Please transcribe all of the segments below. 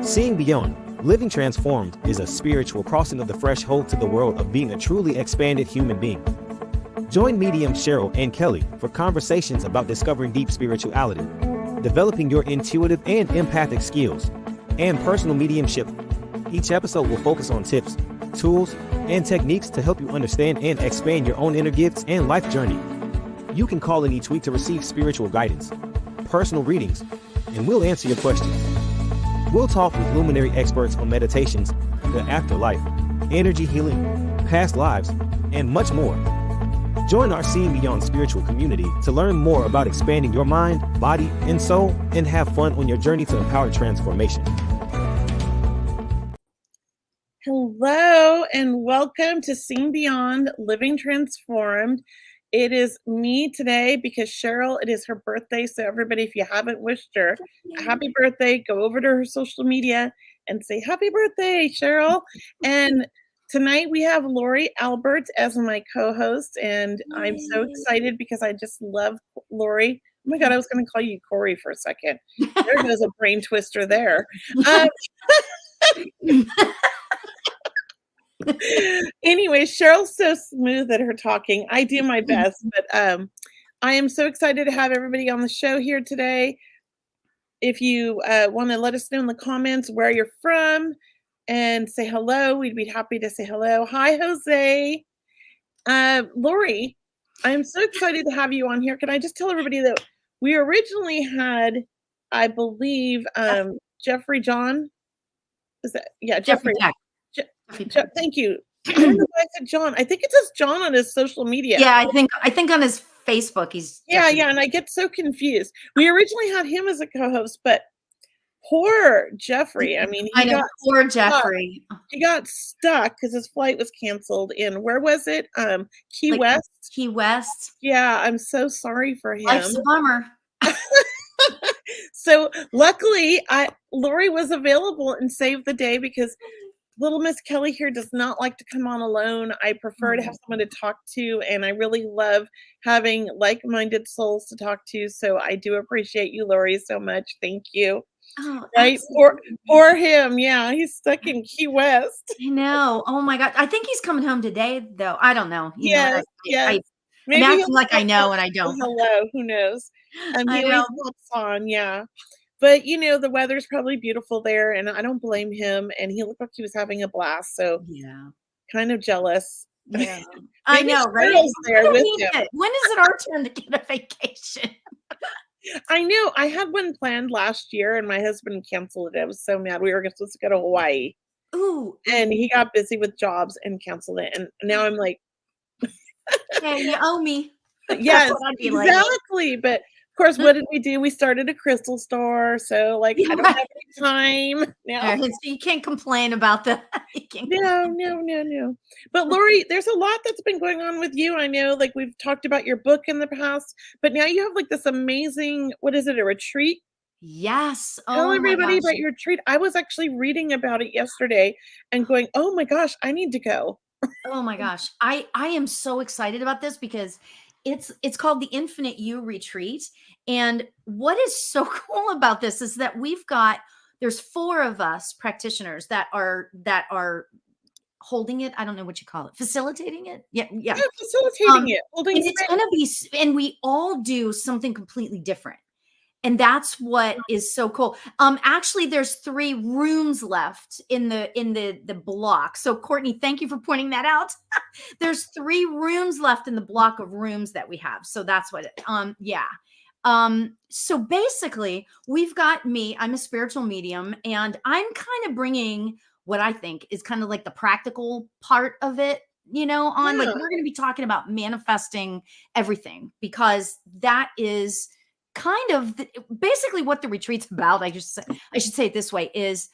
Seeing beyond, living transformed is a spiritual crossing of the threshold to the world of being a truly expanded human being. Join mediums Cheryl and Kelley for conversations about discovering deep spirituality, developing your intuitive and empathic skills, and personal mediumship. Each episode will focus on tips, tools, and techniques to help you understand and expand your own inner gifts and life journey. You can call in each week to receive spiritual guidance, personal readings, and we'll answer your questions. We'll talk with luminary experts on meditations, the afterlife, energy healing, past lives, and much more. Join our Seeing Beyond spiritual community to learn more about expanding your mind, body, and soul, and have fun on your journey to empowered transformation. Hello, and welcome to Seeing Beyond Living Transformed. It is me today because Cheryl, it is her birthday. So everybody, if you haven't wished her a happy birthday, go over to her social media and say, happy birthday, Cheryl. And tonight we have Lauri Albert as my co-host. And I'm so excited because I just love Lauri. Oh my God, I was going to call you Corey for a second. There goes a brain twister there. Anyway, Cheryl's so smooth at her talking. I do my best, but I am so excited to have everybody on the show here today. If you want to let us know in the comments where you're from and say hello, we'd be happy to say hello. Hi, Jose. Lauri, I'm so excited to have you on here. Can I just tell everybody that we originally had, I believe, Jeffrey John? Is that Jeffrey? Thank you. I don't know why I said John. I think it says John on his social media. Yeah, I think on his Facebook he's Jeffrey. And I get so confused. We originally had him as a co-host, but poor Jeffrey. I mean, poor Jeffrey. He got stuck because his flight was canceled in, where was it? Key West. Key West. Yeah, I'm so sorry for him. Life's a bummer. So luckily, Lauri was available and saved the day because little Miss Kelley here does not like to come on alone. I prefer to have someone to talk to, and I really love having like-minded souls to talk to. So I do appreciate you, Lauri, so much. Thank you. Oh, right? For him. Yeah, he's stuck in Key West. I know. Oh my God. I think he's coming home today, though. I don't know. Yes. I'm acting like I know and I don't. Hello. Who knows? I he know. always pops on. Yeah. But, the weather's probably beautiful there, and I don't blame him. And he looked like he was having a blast. So, yeah, kind of jealous. Yeah, I know, right? There with him. When is it our turn to get a vacation? I know. I had one planned last year, and my husband canceled it. I was so mad. We were supposed to go to Hawaii. Ooh. And he got busy with jobs and canceled it. And now I'm like, hey, you owe me. Yes, exactly. Like. But of course, what did we do? We started a crystal store. So I don't have any time now. So you can't complain about that. No. But Lauri, there's a lot that's been going on with you. I know, we've talked about your book in the past, but now you have this amazing, what is it, a retreat? Yes. Tell everybody about your retreat. I was actually reading about it yesterday and going, oh my gosh, I need to go. Oh my gosh. I am so excited about this because it's called the Infinite You Retreat. And what is so cool about this is that there's 4 of us practitioners that are holding it. I don't know what you call it. Facilitating it. Yeah. Facilitating it. Holding it's going to be, and we all do something completely different. And that's what is so cool. Actually, there's 3 rooms left in the block. So Courtney, thank you for pointing that out. There's 3 rooms left in the block of rooms that we have. So that's what so basically we've got me, I'm a spiritual medium, and I'm kind of bringing what I think is kind of like the practical part of it, on we're going to be talking about manifesting everything, because that is kind of basically what the retreat's about. I should say it this way, is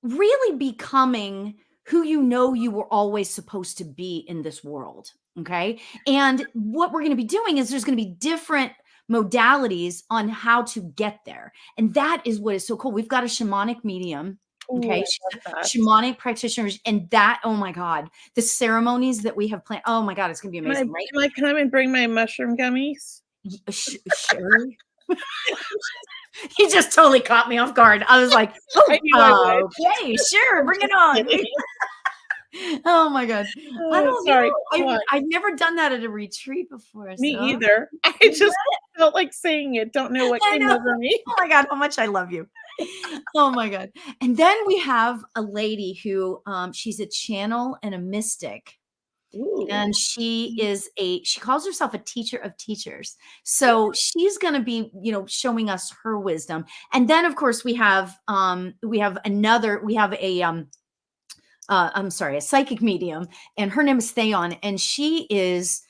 really becoming who you were always supposed to be in this world. Okay. And what we're going to be doing is there's going to be different modalities on how to get there. And that is what is so cool. We've got a shamanic medium. Okay. Shamanic practitioners. And that, oh my God, the ceremonies that we have planned. Oh my God, it's going to be amazing. Can I come and bring my mushroom gummies? Sure. You just totally caught me off guard. I was like, I knew I would. okay, sure, bring it on. Oh my God. I Oh, don't sorry. know. Come on. I've never done that at a retreat before. Me So either. I just felt like saying it. Don't know what I came know. over me. Oh my God, how much I love you. Oh my God. And then we have a lady who she's a channel and a mystic. Ooh. And she calls herself a teacher of teachers. So she's going to be, showing us her wisdom. And then of course we have a psychic medium, and her name is Theon. And she is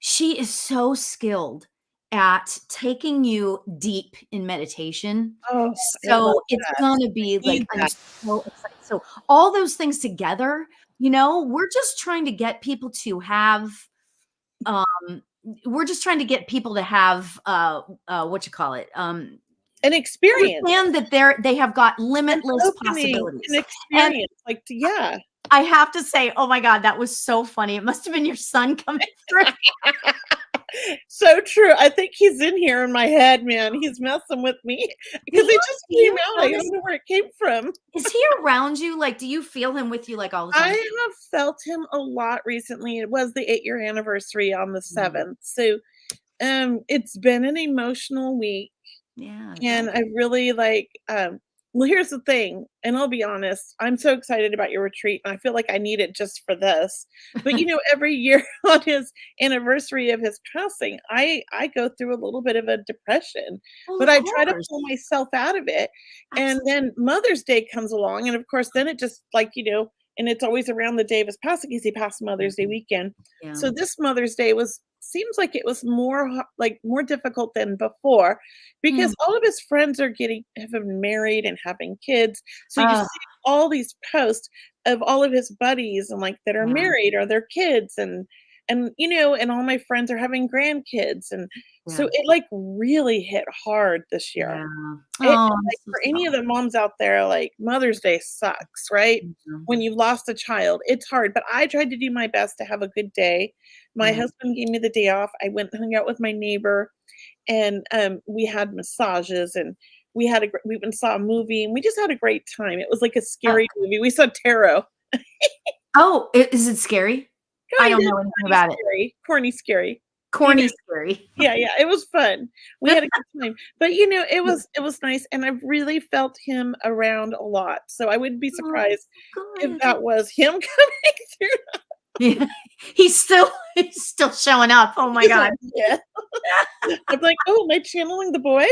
so skilled at taking you deep in meditation. Oh, I love So it's that. going to be like, Need I'm that. so excited. So all those things together, we're just trying to get people to have, An experience. understand that they have got An limitless opening, possibilities. an experience. Like, yeah. I have to say, oh my God, that was so funny. It must have been your son coming through. So true. I think he's in here in my head, man. He's messing with me because it just came out. I don't know where it came from. Is he around you? Like, do you feel him with you like all the time? I have felt him a lot recently. It was the 8-year anniversary on the 7th. So it's been an emotional week. Yeah. And I really well, here's the thing, and I'll be honest, I'm so excited about your retreat, and I feel like I need it just for this. But every year on his anniversary of his passing, I go through a little bit of a depression, but I try to pull myself out of it. And then Mother's Day comes along, and of course, then it just and it's always around the day of his passing because he passed Mother's Day weekend. Yeah. So this Mother's Day seems like it was more difficult than before because all of his friends have been married and having kids. So you see all these posts of all of his buddies and that are married or their kids and all my friends are having grandkids. And so it really hit hard this year. For any of the moms out there, Mother's Day sucks, right? When you've lost a child, it's hard, but I tried to do my best to have a good day. My husband gave me the day off. I went and hung out with my neighbor, and we had massages, and we went and saw a movie, and we just had a great time. It was like a scary movie. We saw Tarot. Oh, is it scary? I don't know anything about it. Corny scary. Corny scary. Yeah, it was fun. We had a good time. But it was nice, and I've really felt him around a lot. So I wouldn't be surprised if that was him coming through. Yeah. He's still showing up. Oh my God. Yeah. I'm like, oh, am I channeling the boy?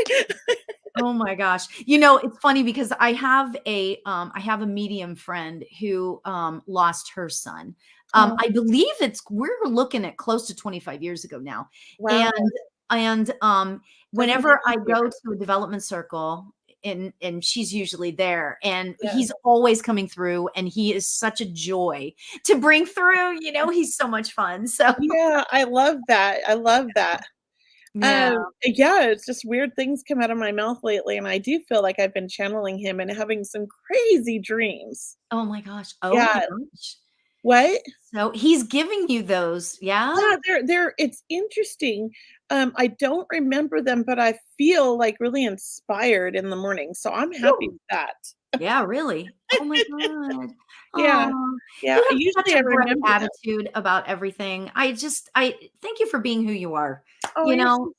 Oh my gosh. It's funny because I have a medium friend who lost her son. I believe we're looking at close to 25 years ago now. Wow. And whenever I go to a development circle, and she's usually there, and he's always coming through, and he is such a joy to bring through. He's so much fun. So yeah, I love that. It's just weird things come out of my mouth lately, and I do feel like I've been channeling him and having some crazy dreams. Oh my gosh. Oh my gosh. What? So he's giving you those, yeah? Yeah, it's interesting. I don't remember them, but I feel really inspired in the morning. So I'm happy with that. Yeah, really. Oh my God. Yeah. Yeah. You have Usually such a I great remember them. attitude about everything. I thank you for being who you are. Oh,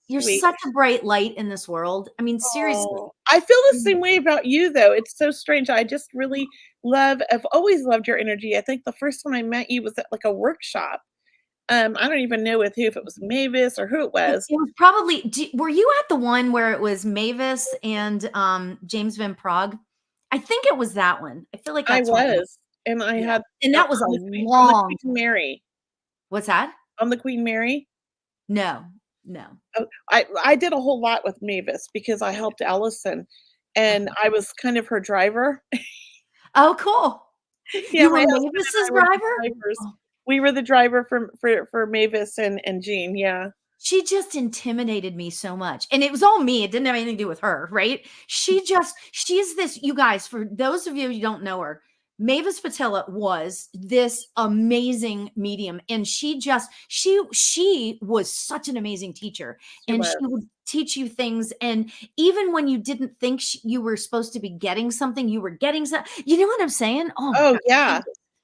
You're sweet. such a bright light in this world. I mean, seriously. Oh, I feel the same way about you, though. It's so strange. I just really I've always loved your energy. I think the first time I met you was at a workshop. I don't even know with who, if it was Mavis or who it was. It was probably, were you at the one where it was Mavis and James Van Prague? I think it was that one. I feel like I that's was. And I had, and that was a on the long. Queen Mary. What's that? On the Queen Mary? No. Oh, I did a whole lot with Mavis because I helped Allison, and I was kind of her driver. Oh, cool. Yeah, You were Mavis's driver? We were the driver for Mavis and Jean. Yeah. She just intimidated me so much. And it was all me. It didn't have anything to do with her, right? She's this, you guys, for those of you who don't know her, Mavis Patella was this amazing medium, and she was such an amazing teacher, and she would teach you things. And even when you didn't think you were supposed to be getting something, you were getting something. You know what I'm saying? Oh, my God. Yeah.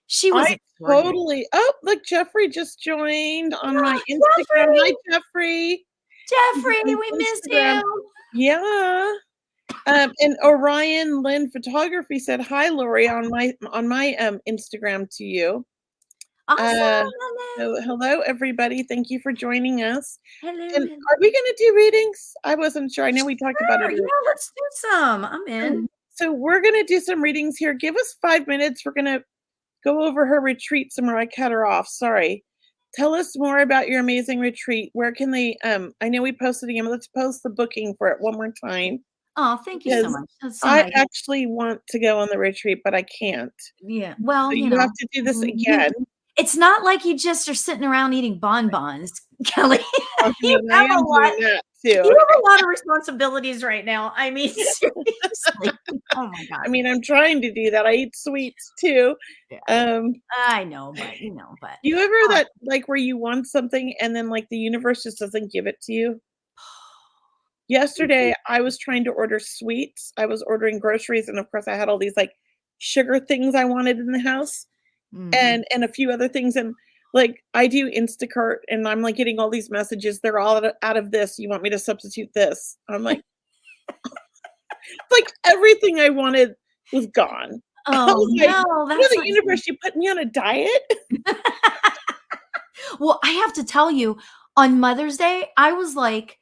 She was totally. Oh, look, Jeffrey just joined on my Instagram. Hi, Jeffrey. Jeffrey, we missed you. Yeah. And Orion Lynn Photography said hi, Lauri, on my Instagram to you. Awesome. So hello, everybody. Thank you for joining us. Hello. And are we going to do readings? I wasn't sure. I know we talked about it. Yeah, let's do some. I'm in. So we're going to do some readings here. Give us 5 minutes. We're going to go over her retreat somewhere. I cut her off. Sorry. Tell us more about your amazing retreat. Where can they? I know we posted again, but let's post the booking for it one more time. Oh, thank you so much. That's so I nice. actually want to go on the retreat, but I can't. Yeah. Well, so you have to do this again. It's not like you just are sitting around eating bonbons, Kelley. You have a lot of responsibilities right now. I mean, seriously. Oh my God. I mean, I'm trying to do that. I eat sweets too. Yeah. I know, but you ever that like where you want something and then like the universe just doesn't give it to you? Yesterday, I was trying to order sweets. I was ordering groceries, and of course, I had all these like sugar things I wanted in the house, and a few other things. And like I do Instacart, and I'm like getting all these messages. They're all out of this. You want me to substitute this? I'm like, like everything I wanted was gone. Oh no, that's the universe. You put me on a diet. Well, I have to tell you, on Mother's Day, I was like,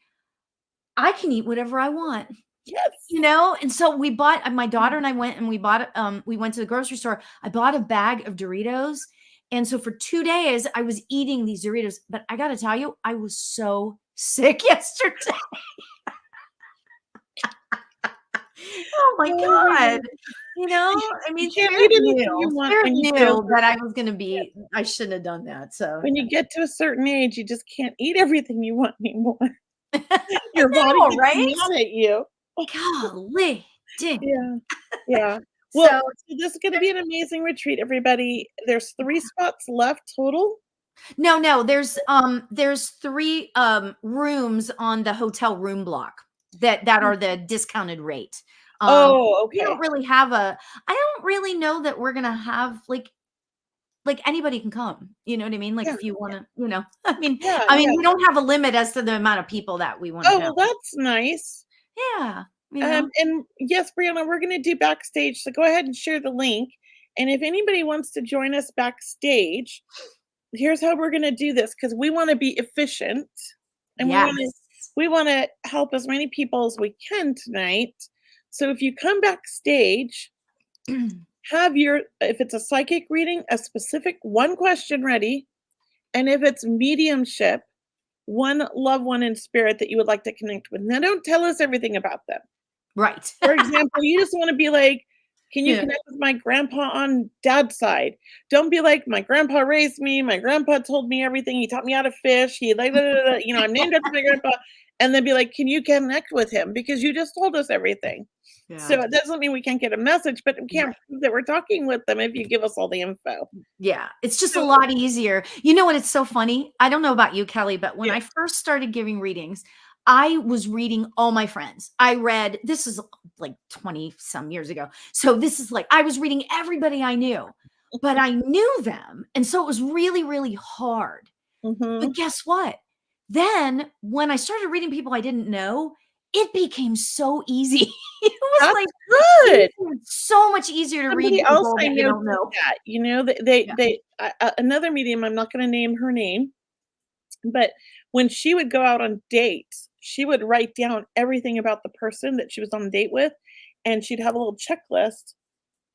I can eat whatever I want. Yes. You know? And so we bought, my daughter and I went and we went to the grocery store. I bought a bag of Doritos. And so for 2 days, I was eating these Doritos. But I got to tell you, I was so sick yesterday. Oh my God. You know, I mean, Spirit knew that I was going to be, I shouldn't have done that. So when you get to a certain age, you just can't eat everything you want anymore. Your body gets mad at you. Golly. Dang. Yeah. Well, so this is going to be an amazing retreat, everybody. There's 3 spots left total. No, there's 3 rooms on the hotel room block that are the discounted rate. Okay. We don't really have I don't really know that we're gonna have like anybody can come. You know what I mean? Like if you want to, you know, I mean, we don't have a limit as to the amount of people that we want to have. Well, that's nice. Yeah. You know? And yes, Brianna, we're going to do backstage. So go ahead and share the link. And if anybody wants to join us backstage, here's how we're going to do this, because we want to be efficient and we want to help as many people as we can tonight. So if you come backstage, have if it's a psychic reading, a specific 1 question ready. And if it's mediumship, 1 loved one in spirit that you would like to connect with. Now, don't tell us everything about them. Right. For example, you just want to be like, can you connect with my grandpa on dad's side? Don't be like, my grandpa raised me. My grandpa told me everything. He taught me how to fish. He I'm named after my grandpa. And then be like, can you connect with him? Because you just told us everything. Yeah. So it doesn't mean we can't get a message, but we can't prove that we're talking with them if you give us all the info. Yeah. It's just a lot easier. You know what? It's so funny. I don't know about you, Kelley, but when I first started giving readings, I was reading all my friends. This is like 20 some years ago. So this is like, I was reading everybody I knew, but I knew them. And so it was really, really hard. But guess what? Then when I started reading people I didn't know, it became so easy. It was good. So much easier to read people that you don't know. That. You know, another medium, I'm not going to name her name, but when she would go out on dates, she would write down everything about the person that she was on a date with, and she'd have a little checklist.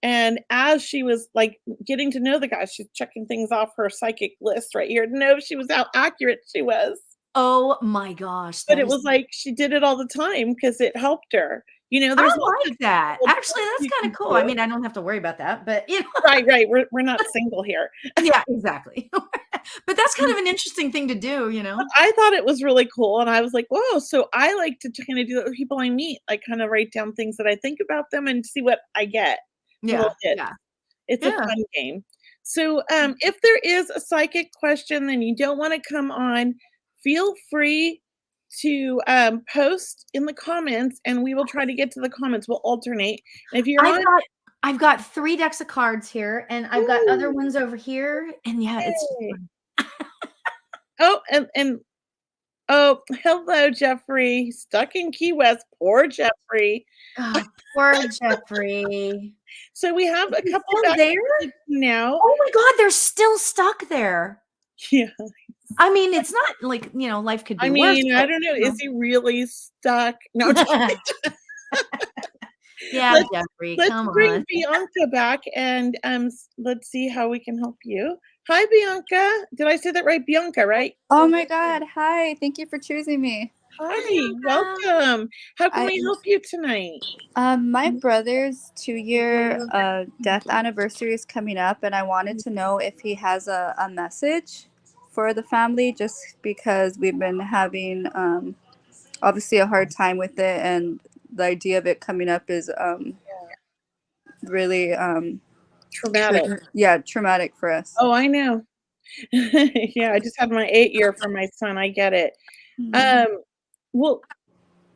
And as she was like getting to know the guy, she's checking things off her psychic list right here to know if she was how accurate she was. Oh my gosh. But it was like she did it all the time because it helped her. You know, there's like that. Actually, that's kind of cool. I mean, I don't have to worry about that, but you know. Right. We're not single here. Yeah, exactly. But that's kind of an interesting thing to do, you know. But I thought it was really cool. And I was like, whoa. So I like to kind of do that with people I meet. I kind of write down things that I think about them and see what I get. Yeah. It's a fun game. So if there is a psychic question and you don't want to come on, feel free to post in the comments and we will try to get to the comments. We'll alternate. And if you're I've got 3 decks of cards here, and I've got other ones over here, and it's fun. Oh, and oh, hello, Jeffrey. Stuck in Key West. Poor Jeffrey. Oh, poor Jeffrey. So we have a couple there now. Oh my God, they're still stuck there. Yeah. I mean, it's not like, life could be worse. I mean, I don't know. Is he really stuck? No. Yeah, Jeffrey, let's bring Bianca back and let's see how we can help you. Hi, Bianca. Did I say that right? Bianca, right? Oh my God. Hi. Thank you for choosing me. Hi. Welcome. How can we help you tonight? My brother's 2-year death anniversary is coming up, and I wanted to know if he has a message for the family, just because we've been having obviously a hard time with it, and the idea of it coming up is really traumatic. Traumatic for us. Oh, I know. Yeah, I just had my 8-year for my son. I get it. Well,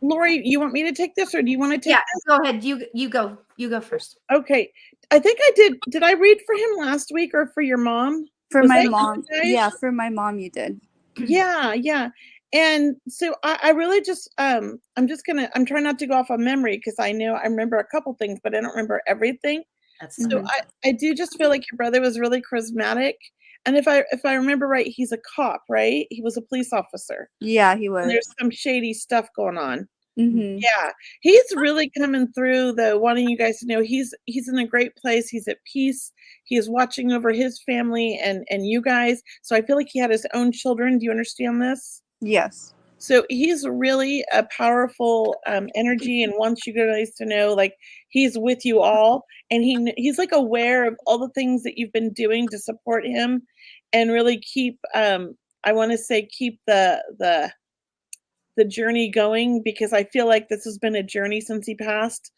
Lauri, you want me to take this, or do you want to take this? Go ahead. You go first. Okay. I think I did. Did I read for him last week or for your mom? For my mom. Yeah, for my mom you did. Yeah. And so I really just I'm trying not to go off on memory, because I remember a couple things, but I don't remember everything. So I do just feel like your brother was really charismatic. And if I remember right, he's a cop, right? He was a police officer. Yeah, he was. And there's some shady stuff going on. Mm-hmm. Yeah, he's really coming through, though, wanting you guys to know he's in a great place. He's at peace. He is watching over his family and you guys. So I feel like he had his own children. Do you understand this? Yes. So he's really a powerful energy, and wants you guys to know, like, he's with you all, and he's like aware of all the things that you've been doing to support him, and really keep I want to say keep the journey going, because I feel like this has been a journey since he passed,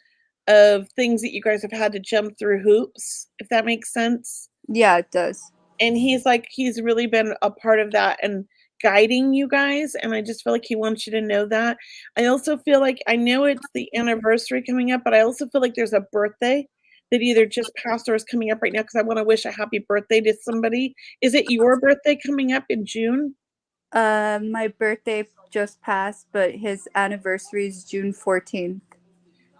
of things that you guys have had to jump through hoops, if that makes sense. Yeah, it does. And he's really been a part of that and guiding you guys, and I just feel like he wants you to know that. I also feel like, I know it's the anniversary coming up, but I also feel like there's a birthday that either just passed or is coming up right now, because I want to wish a happy birthday to somebody. Is it your birthday coming up in June? My birthday just passed, but his anniversary is June 14th.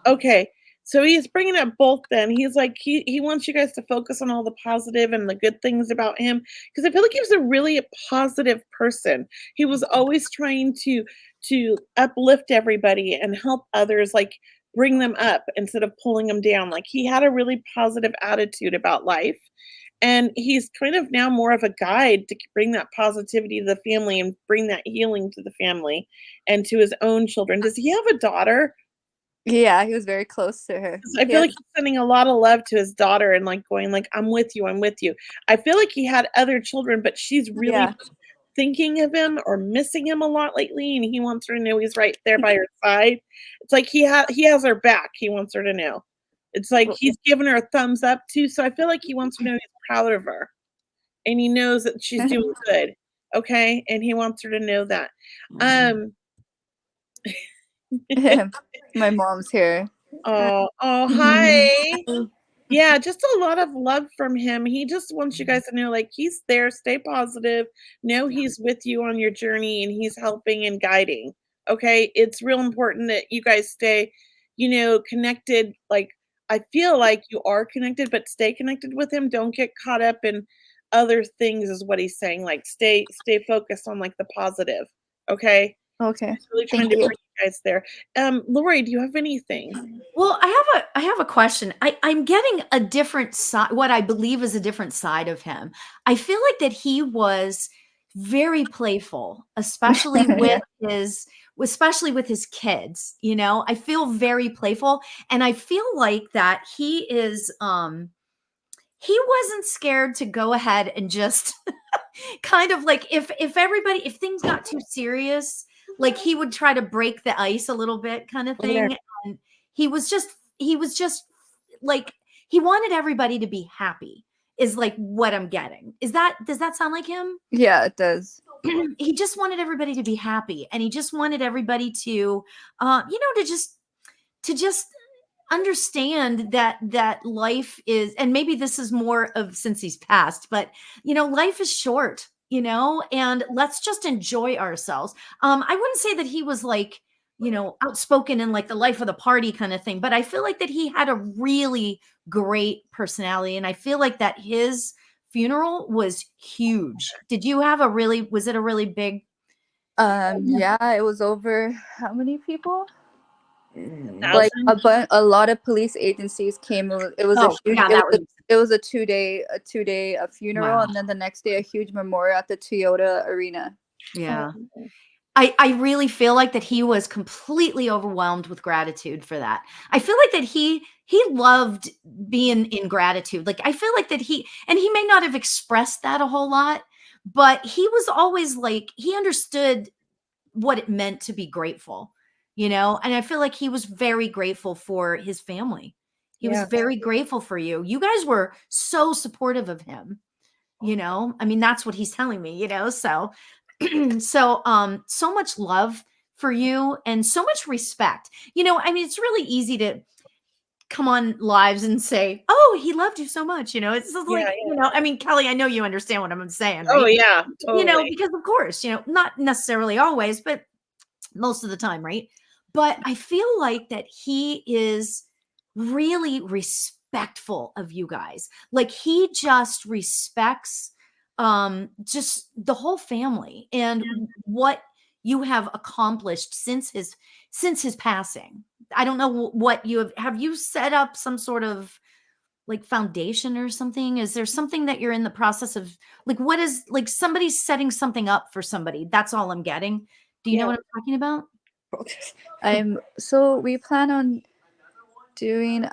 Okay. So he's bringing up both then. He's like, he wants you guys to focus on all the positive and the good things about him, because I feel like he was a really positive person. He was always trying to uplift everybody and help others, like bring them up instead of pulling them down. Like, he had a really positive attitude about life. And he's kind of now more of a guide to bring that positivity to the family and bring that healing to the family and to his own children. Does he have a daughter? Yeah, he was very close to her. I feel like he's sending a lot of love to his daughter and like going like, I'm with you. I feel like he had other children, but she's really thinking of him or missing him a lot lately, and he wants her to know he's right there by her side. It's like he has her back. He wants her to know. It's like he's giving her a thumbs up too. So I feel like he wants her to know he's proud of her, and he knows that she's doing good. Okay, and he wants her to know that. My mom's here. Oh, hi. Yeah, just a lot of love from him. He just wants you guys to know, like, he's there. Stay positive. Know he's with you on your journey, and he's helping and guiding. Okay, it's real important that you guys stay, connected. Like, I feel like you are connected, but stay connected with him. Don't get caught up in other things, is what he's saying. Like, stay focused on like the positive. Okay. Okay. Really trying to bring you guys there. Lauri, do you have anything? Well, I have a question. I'm getting a different side, what I believe is a different side of him. I feel like that he was very playful, especially with his kids. I feel very playful, and I feel like that he is he wasn't scared to go ahead and just kind of like, if things got too serious, like, he would try to break the ice a little bit, kind of thing. And he was just like, he wanted everybody to be happy is like what I'm getting. Does that sound like him? Yeah, it does. He just wanted everybody to be happy, and he just wanted everybody to, to just understand that life is, and maybe this is more of since he's passed, but life is short, and let's just enjoy ourselves. I wouldn't say that he was like, outspoken in like the life of the party kind of thing, but I feel like that he had a really great personality, and I feel like that his funeral was huge. Was it a really big? Yeah, it was over how many people? Like Thousand? a lot of police agencies came. It was a Oh, huge. yeah, It was a 2-day funeral, Wow. and then the next day a huge memorial at the Toyota Arena. Yeah. I really feel like that he was completely overwhelmed with gratitude for that. I feel like that he loved being in gratitude. Like I feel like that he may not have expressed that a whole lot, but he was always like, he understood what it meant to be grateful, and I feel like he was very grateful for his family. He was very grateful for you. You guys were so supportive of him, I mean, that's what he's telling me, so so much love for you and so much respect. I mean, it's really easy to come on lives and say, oh, he loved you so much. It's just like, I mean, Kelley, I know you understand what I'm saying, right? Oh yeah, totally. Because of course, not necessarily always, but most of the time, right? But I feel like that he is really respectful of you guys. Like he just respects just the whole family and what you have accomplished since his passing. I don't know what you have you set up some sort of like foundation or something? Is there something that you're in the process of, like, what is, like, somebody's setting something up for somebody? That's all I'm getting. Do you know what I'm talking about? So we plan on doing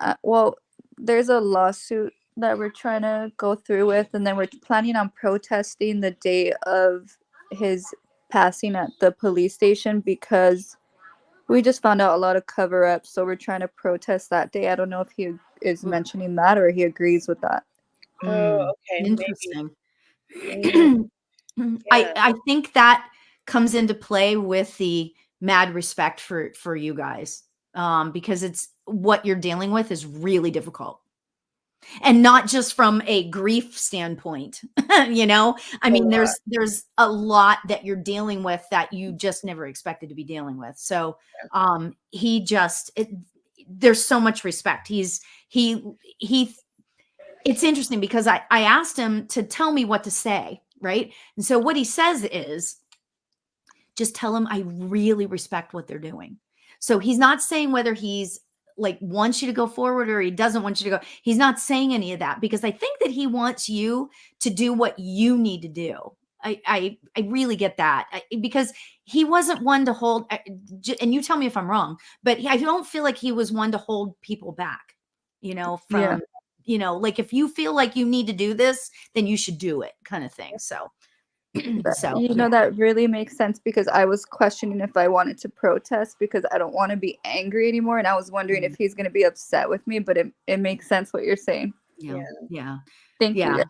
there's a lawsuit that we're trying to go through with, and then we're planning on protesting the day of his passing at the police station because we just found out a lot of cover-ups, so we're trying to protest that day. I don't know if he is mentioning that or he agrees with that. Oh, okay. Interesting. Maybe. I think that comes into play with the mad respect for you guys, because it's what you're dealing with is really difficult, and not just from a grief standpoint. I mean, there's a lot that you're dealing with that you just never expected to be dealing with. So there's so much respect. It's interesting because I asked him to tell me what to say, right? And so what he says is, just tell him I really respect what they're doing. So he's not saying whether he's like wants you to go forward or he doesn't want you to go. He's not saying any of that because I think that he wants you to do what you need to do. I really get that, because he wasn't one to hold, and you tell me if I'm wrong, but I don't feel like he was one to hold people back, from, like if you feel like you need to do this, then you should do it, kind of thing. So That really makes sense because I was questioning if I wanted to protest because I don't want to be angry anymore, and I was wondering if he's going to be upset with me, but it makes sense what you're saying. Yeah. Thank you.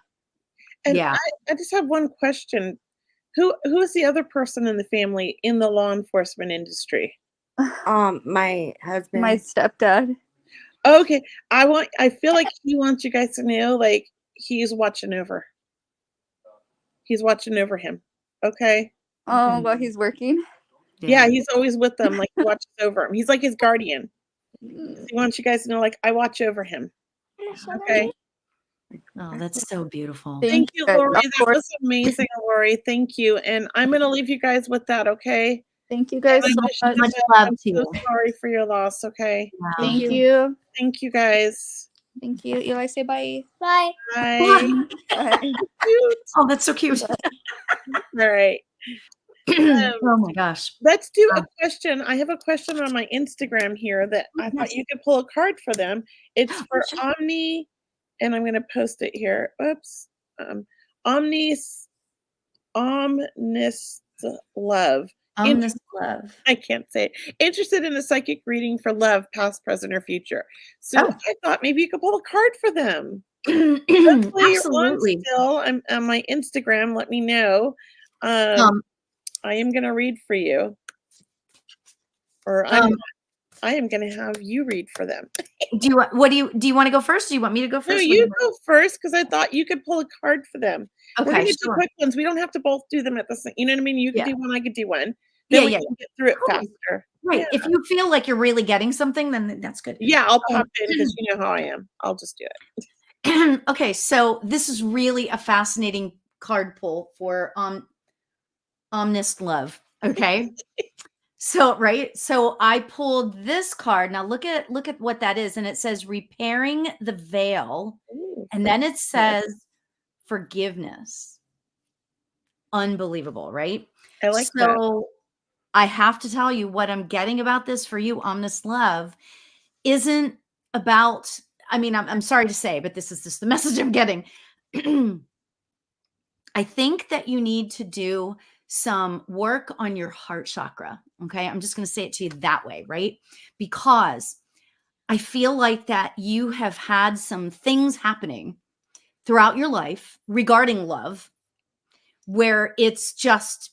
And I just have one question. Who is the other person in the family in the law enforcement industry? My husband. My stepdad. Okay. I feel like he wants you guys to know, like, he's watching over him. Okay. Oh, well, he's working. Yeah, he's always with them, like he watches over him. He's like his guardian. He wants you guys to know, like, I watch over him. Okay. Oh, that's so beautiful. Thank you, Lauri. That was amazing, Lauri. Thank you. And I'm gonna leave you guys with that, okay? Thank you guys so much. Love I'm to so you. sorry for your loss, okay? Wow. Thank you. Thank you guys. Thank you. Eli, say bye. Bye. Bye. Bye. Cute. Oh, that's so cute. All right. Oh my gosh. Let's do a question. I have a question on my Instagram here that I thought you could pull a card for them. It's for Omni, and I'm going to post it here. Oops. Omnis Love. Ominous love. I can't say it. Interested in a psychic reading for love, past, present, or future. So Oh. I thought maybe you could pull a card for them. Hopefully you're on Absolutely. still. I'm on my Instagram. Let me know. Um, I am going to read for you. Or I am going to have you read for them. do you want to go first? Do you want me to go No, first? you go first because I thought you could pull a card for them. We're Okay, going to do sure. quick ones. We don't have to both do them at the same. You know what I mean? You could do one. I could do one. Yeah, Then we yeah. can get through it Cool. faster. Right. Yeah. If you feel like you're really getting something, then that's good. Yeah, I'll pop in because you know how I am. I'll just do it. Okay, so this is really a fascinating card pull for Omnis Love. Okay. So I pulled this card. Now look at what that is. And it says repairing the veil. Ooh, And then it says forgiveness. Unbelievable, right? I like that. So I have to tell you what I'm getting about this for you, Omnis Love, isn't about, I mean, I'm sorry to say, but this is just the message I'm getting. I think that you need to do some work on your heart chakra. Okay. I'm just going to say it to you that way, right? Because I feel like that you have had some things happening throughout your life regarding love where it's just,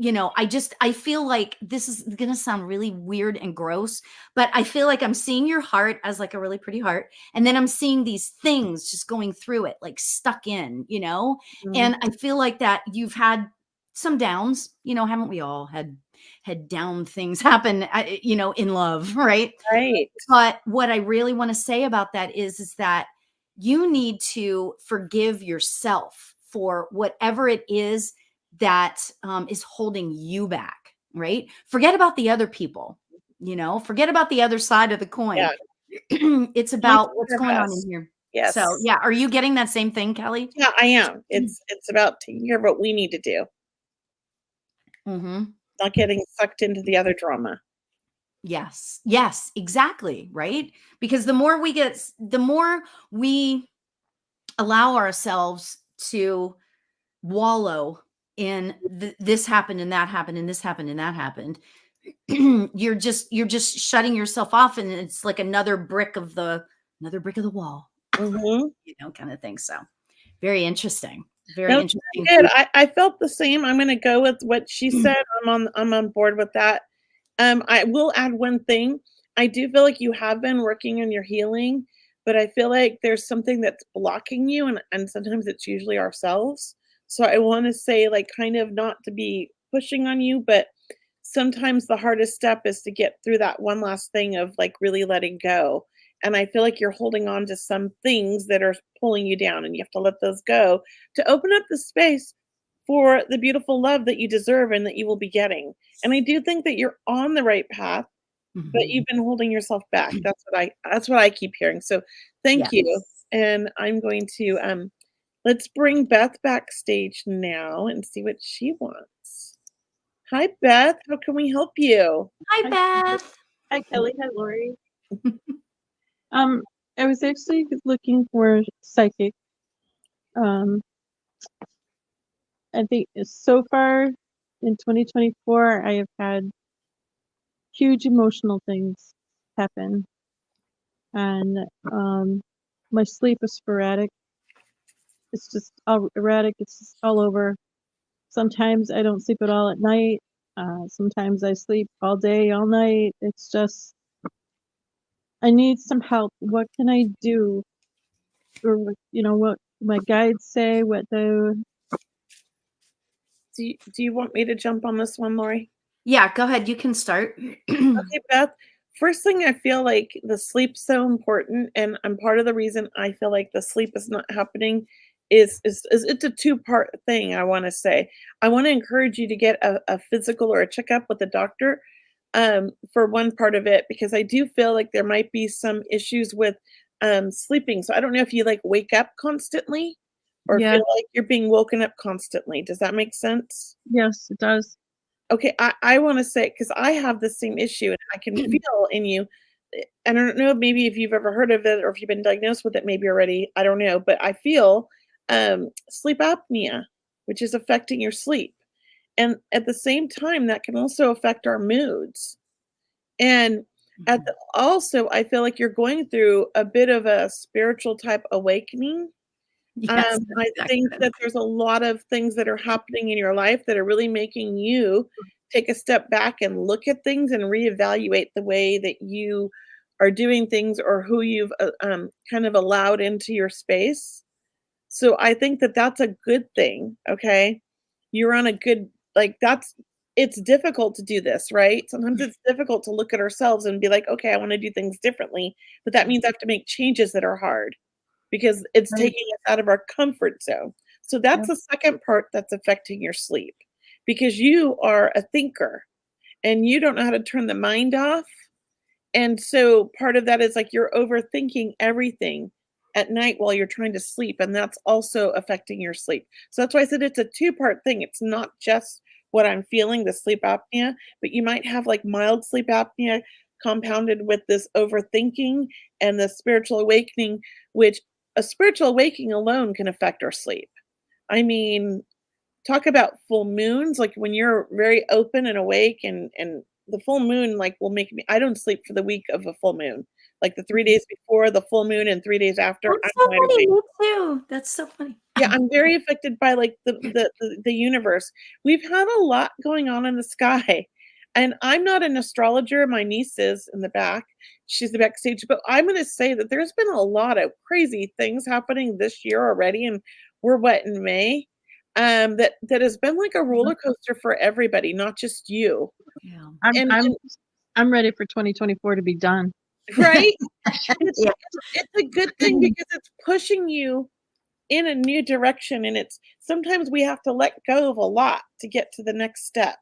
I feel like this is going to sound really weird and gross, but I feel like I'm seeing your heart as like a really pretty heart. And then I'm seeing these things just going through it, like stuck in, and I feel like that you've had some downs, haven't we all had down things happen, in love, right? Right. But what I really want to say about that is that you need to forgive yourself for whatever it is that is holding you back, right? Forget about the other people, forget about the other side of the coin. Yeah. It's about what's going on in here. Yes. So yeah, are you getting that same thing, Kelley? Yeah, I am. It's about taking care of what we need to do. Mm-hmm. Not getting sucked into the other drama. Yes, exactly. Right. Because the more we allow ourselves to wallow in this happened and that happened and this happened and that happened, you're just shutting yourself off, and it's like another brick of the wall, kind of thing. So very interesting. Very interesting. Good. I felt the same. I'm going to go with what she said. I'm on board with that. I will add one thing. I do feel like you have been working on your healing, but I feel like there's something that's blocking you, and sometimes it's usually ourselves. So I want to say, like, kind of not to be pushing on you, but sometimes the hardest step is to get through that one last thing of like really letting go. And I feel like you're holding on to some things that are pulling you down, and you have to let those go to open up the space for the beautiful love that you deserve and that you will be getting. And I do think that you're on the right path, but you've been holding yourself back. That's what I keep hearing. So thank you. And I'm going to let's bring Beth backstage now and see what she wants. Hi, Beth. How can we help you? Hi, Beth. Hi, Kelley. Hi, Lauri. I was actually looking for psychic. I think so far in 2024, I have had huge emotional things happen, and my sleep is sporadic. It's just all erratic. It's just all over. Sometimes I don't sleep at all at night. Sometimes I sleep all day, all night. It's just, I need some help. What can I do? Or, what my guides say, Do you want me to jump on this one, Lauri? Yeah, go ahead. You can start. Okay, Beth. First thing, I feel like the sleep's so important, and part of the reason I feel like the sleep is not happening is it's a two-part thing. I want to say I want to encourage you to get a physical or a checkup with a doctor for one part of it, because I do feel like there might be some issues with sleeping. So I don't know if you like wake up constantly or feel like you're being woken up constantly. Does that make sense? Yes, it does. Okay, I want to say, because I have the same issue, and I can feel in you. I don't know maybe if you've ever heard of it or if you've been diagnosed with it maybe already. I don't know, but I feel sleep apnea, which is affecting your sleep. And at the same time, that can also affect our moods. And also, I feel like you're going through a bit of a spiritual type awakening. Yes, I think that there's a lot of things that are happening in your life that are really making you take a step back and look at things and reevaluate the way that you are doing things or who you've kind of allowed into your space. So I think that that's a good thing. Okay. You're on a good, like, it's difficult to do this, right? Sometimes it's difficult to look at ourselves and be like, okay, I want to do things differently. But that means I have to make changes that are hard because it's Right. taking us out of our comfort zone. So that's the second part that's affecting your sleep because you are a thinker and you don't know how to turn the mind off. And so part of that is like you're overthinking everything at night while you're trying to sleep. And that's also affecting your sleep. So that's why I said it's a two-part thing. It's not just what I'm feeling, the sleep apnea, but you might have like mild sleep apnea compounded with this overthinking and the spiritual awakening, which a spiritual awakening alone can affect our sleep. I mean, talk about full moons, like when you're very open and awake and the full moon like will make me I don't sleep for the week of a full moon. Like the 3 days before the full moon and 3 days after, That's I'm so wide funny. awake. Me too. That's so funny. Yeah, I'm very affected by like the universe. We've had a lot going on in the sky. And I'm not an astrologer. My niece is in the back. She's the backstage. But I'm going to say that there's been a lot of crazy things happening this year already. And we're what, in May? That has been like a roller coaster for everybody, not just you. Yeah. I'm ready for 2024 to be done. Right? It's, Yeah. it's a good thing because it's pushing you in a new direction. And it's sometimes we have to let go of a lot to get to the next step.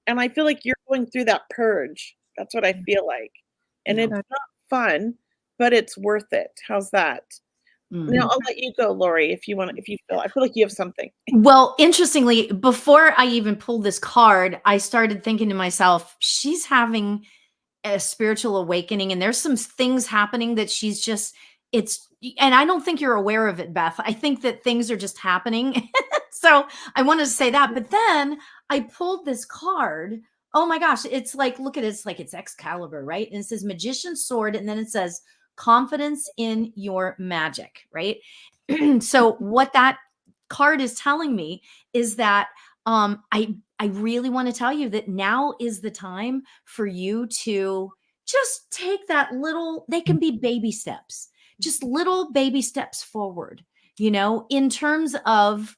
And I feel like you're going through that purge. That's what I feel like. And Yeah. it's not fun, but it's worth it. How's that? Now I'll let you go, Lauri, if you want, if you feel, I feel like you have something. Well, interestingly, before I even pulled this card, I started thinking to myself, she's having a spiritual awakening and there's some things happening that she's just, and I don't think you're aware of it, Beth. I think that things are just happening. So I wanted to say that, but then I pulled this card. Oh my gosh. It's like, look at it. It's like it's Excalibur, right? And it says magician's sword. And then it says confidence in your magic, right? So what that card is telling me is that I really want to tell you that now is the time for you to just take that little, they can be baby steps, just little baby steps forward, in terms of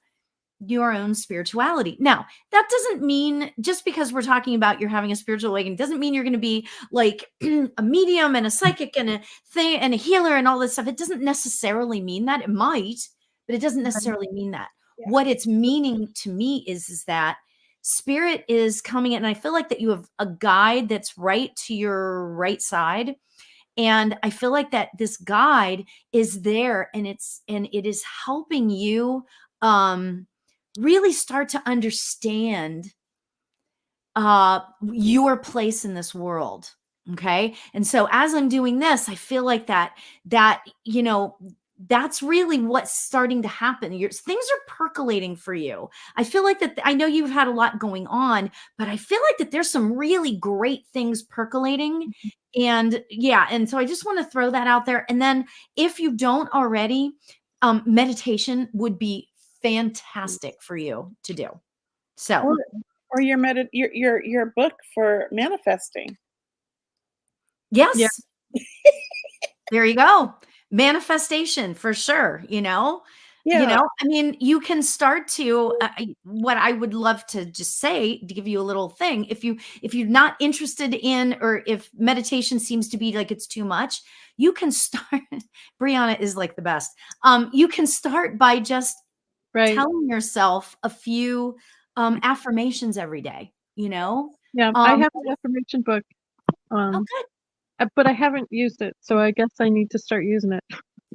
your own spirituality. Now, that doesn't mean just because we're talking about you're having a spiritual awakening doesn't mean you're going to be like a medium and a psychic and a thing and a healer and all this stuff. It doesn't necessarily mean that. It might, but it doesn't necessarily mean that. Yeah. What it's meaning to me is that spirit is coming in, and I feel like that you have a guide that's right to your right side. And I feel like that this guide is there and it is helping you really start to understand your place in this world. Okay. And so as I'm doing this, I feel like that, that's really what's starting to happen. Things are percolating for you. I feel like that I know you've had a lot going on, but I feel like that there's some really great things percolating. And yeah. And so I just want to throw that out there. And then if you don't already, meditation would be fantastic for you to do. So, or your book for manifesting. yes, Yeah. there you go. Manifestation for sure. Yeah. I mean, you can start to, what I would love to just say to give you a little thing. If you're not interested in, or if meditation seems to be like it's too much, you can start. Brianna is like the best. You can start by just telling yourself a few affirmations every day, Yeah, I have an affirmation book. Okay. But I haven't used it, so I guess I need to start using it.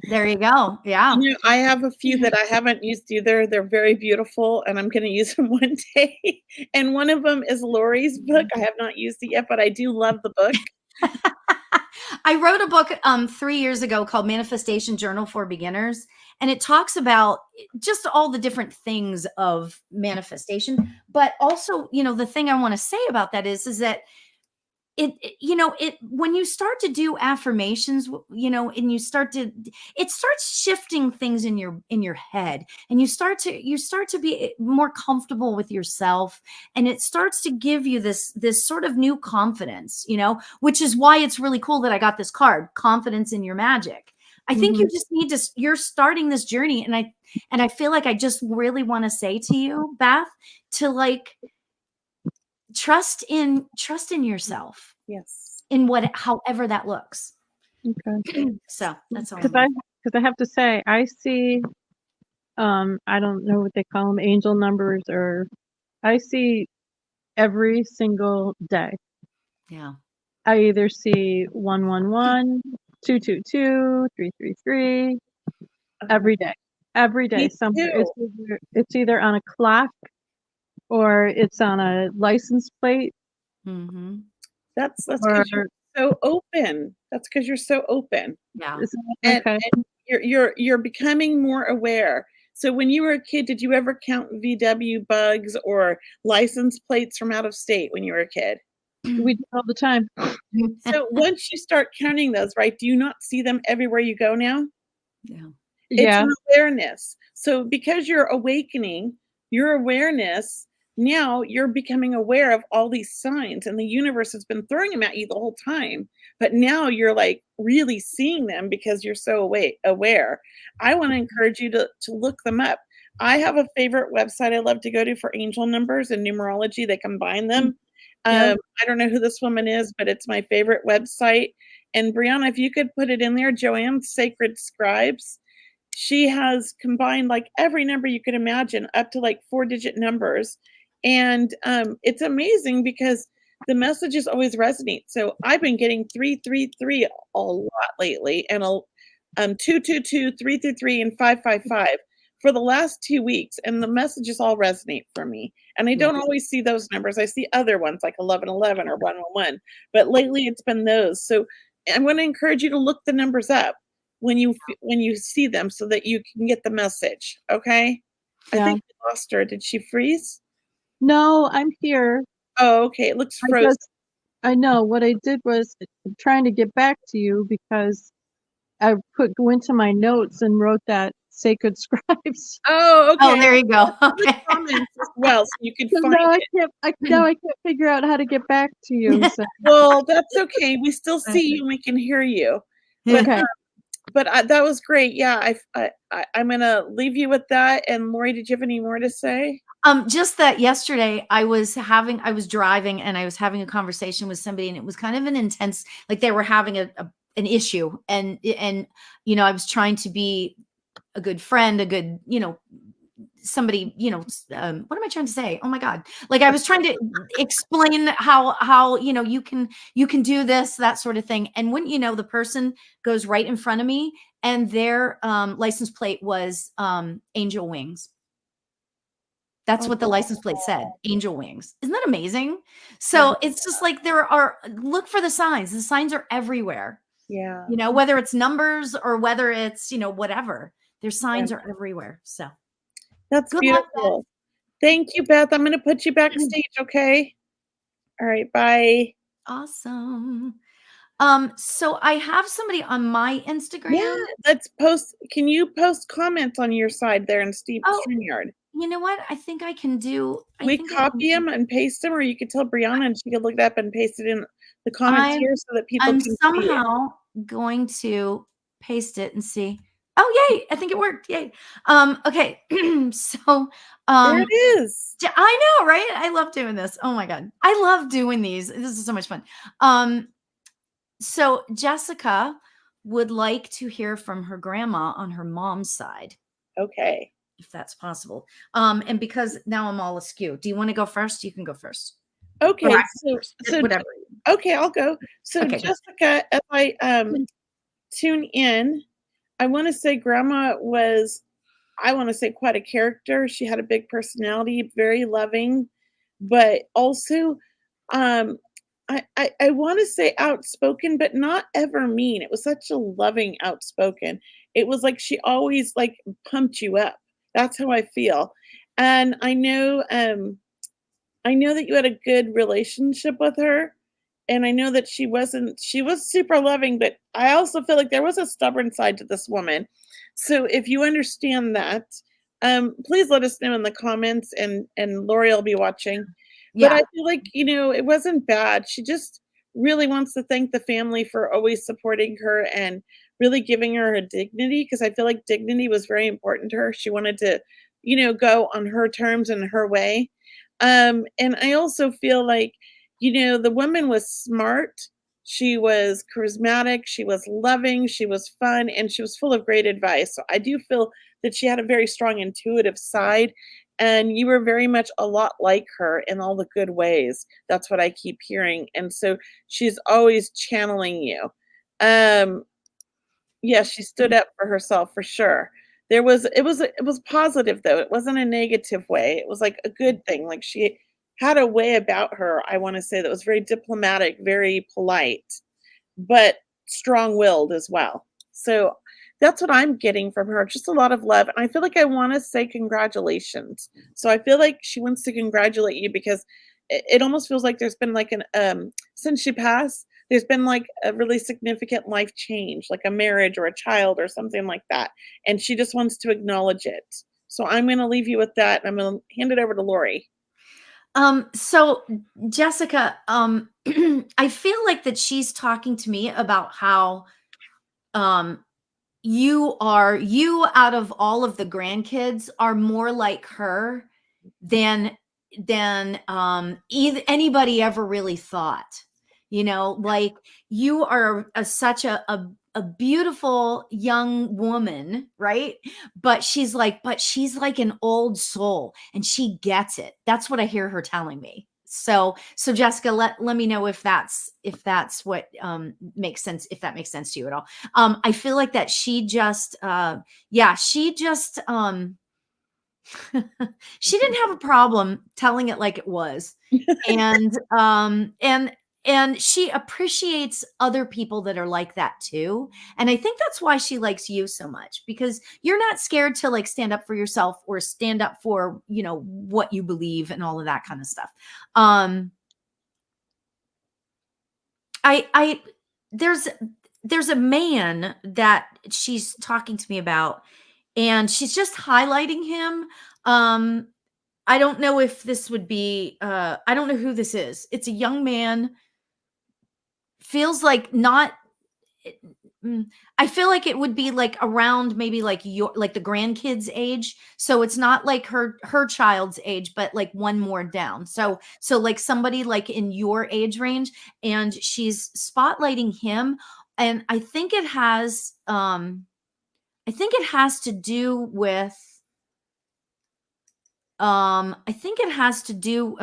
There you go. Yeah. I have a few that I haven't used either. They're very beautiful, and I'm going to use them one day. And one of them is Lauri's book. I have not used it yet, but I do love the book. I wrote a book 3 years ago called Manifestation Journal for Beginners, and it talks about just all the different things of manifestation. But also, the thing I want to say about that is that it when you start to do affirmations, and it starts shifting things in your head, and you start to be more comfortable with yourself, and it starts to give you this sort of new confidence, which is why it's really cool that I got this card, Confidence in Your Magic. I think you just need to, you're starting this journey, and I feel like I just really want to say to you, Beth, to like trust in yourself. Yes. In however that looks. Okay. So that's all. Because I have to say, I see, I don't know what they call them, angel numbers, or I see every single day. Yeah. I either see 111, 222, 333 every day. Every day, Me somewhere. too. It's either on a clock or it's on a license plate. Mm-hmm. That's Or, because you're so open. That's because you're so open. Yeah. okay. And you're becoming more aware. So when you were a kid, did you ever count VW bugs or license plates from out of state when you were a kid? We do all the time. So once you start counting those, right, do you not see them everywhere you go now? Yeah. It's Yeah. an awareness. So because you're awakening your awareness, now you're becoming aware of all these signs, and the universe has been throwing them at you the whole time. But now you're like really seeing them because you're so aware. I want to encourage you to look them up. I have a favorite website I love to go to for angel numbers and numerology. They combine them. Yeah. I don't know who this woman is, but it's my favorite website. And Brianna, if you could put it in there, Joanne's Sacred Scribes. She has combined like every number you could imagine up to like 4-digit numbers. And it's amazing because the messages always resonate. So I've been getting 333 a lot lately, and 222, 333, and 555 for the last 2 weeks. And the messages all resonate for me. And I don't always see those numbers. I see other ones like 1111 or 111. But lately it's been those. So I'm going to encourage you to look the numbers up when you see them so that you can get the message. Okay. Yeah. I think we lost her. Did she freeze? No, I'm here. Oh, okay. It looks frozen. I know. What I did was trying to get back to you because I went to my notes and wrote that Sacred Scribes. Oh, okay. Oh, there you go. The Okay. comments as well, so you can So find now it. I can't figure out how to get back to you. So. Well, that's okay. We still see you and we can hear you. But Okay. That was great. Yeah, I'm gonna leave you with that. And Lauri, did you have any more to say? Just that yesterday I was driving and I was having a conversation with somebody, and it was kind of an intense, like they were having an issue, and I was trying to be a good friend, a good, somebody, what am I trying to say? Oh my God. Like I was trying to explain how, you can do this, that sort of thing. And wouldn't you know, the person goes right in front of me, and their license plate was angel wings. That's what the license plate said, angel wings. Isn't that amazing? So it's just like look for the signs. The signs are everywhere. Yeah. Whether it's numbers or whether it's, whatever, their signs are everywhere. So That's good luck, Beth. beautiful. Thank you, Beth. I'm gonna put you backstage, okay? All right, bye. Awesome. So I have somebody on my Instagram. Yeah, let's post. Can you post comments on your side there in StreamYard? You know what? I think I can do. We copy them and paste them, or you could tell Brianna and she could look it up and paste it in the comments here so that people I'm can see it. somehow going to paste it and see. Oh, yay. I think it worked. Yay. Okay. So, there it is. I know, right? I love doing this. Oh my God. I love doing these. This is so much fun. So Jessica would like to hear from her grandma on her mom's side. Okay. If that's possible. And because now I'm all askew. Do you want to go first? You can go first. Okay. So whatever. Okay, I'll go. So Okay. Jessica, as I tune in, I want to say Grandma was, I want to say, quite a character. She had a big personality, very loving, but also I want to say outspoken, but not ever mean. It was such a loving outspoken. It was like she always like pumped you up. That's how I feel. And I know that you had a good relationship with her. And I know that she was super loving, but I also feel like there was a stubborn side to this woman. So if you understand that, please let us know in the comments and Lori will be watching. But Yeah. I feel like, it wasn't bad. She just really wants to thank the family for always supporting her and really giving her dignity, because I feel like dignity was very important to her. She wanted to, go on her terms and her way. And I also feel like, the woman was smart. She was charismatic. She was loving. She was fun, and she was full of great advice. So I do feel that she had a very strong intuitive side, and you were very much a lot like her in all the good ways. That's what I keep hearing. And so she's always channeling you. Yeah, she stood up for herself for sure. It was positive though. It wasn't a negative way. It was like a good thing. Like she had a way about her, I want to say, that was very diplomatic, very polite, but strong-willed as well. So that's what I'm getting from her. Just a lot of love. And I feel like I want to say congratulations. So I feel like she wants to congratulate you because it almost feels like there's been like since she passed, there's been like a really significant life change, like a marriage or a child or something like that. And she just wants to acknowledge it. So I'm going to leave you with that. And I'm going to hand it over to Lori. So Jessica, I feel like that she's talking to me about how, you out of all of the grandkids are more like her than anybody ever really thought. Like you are such a beautiful young woman, right? But she's like an old soul, and she gets it. That's what I hear her telling me. So Jessica, let me know if that's what makes sense, if that makes sense to you at all. I feel like that she just she didn't have a problem telling it like it was. And she appreciates other people that are like that too. And I think that's why she likes you so much, because you're not scared to like stand up for yourself or stand up for, what you believe and all of that kind of stuff. There's a man that she's talking to me about, and she's just highlighting him. I don't know if this would be, I don't know who this is. It's a young man. Feels like not, I feel like it would be like around maybe like the grandkids age. So it's not like her child's age, but like one more down. So like somebody like in your age range, and she's spotlighting him. And I think it has to do with, I'm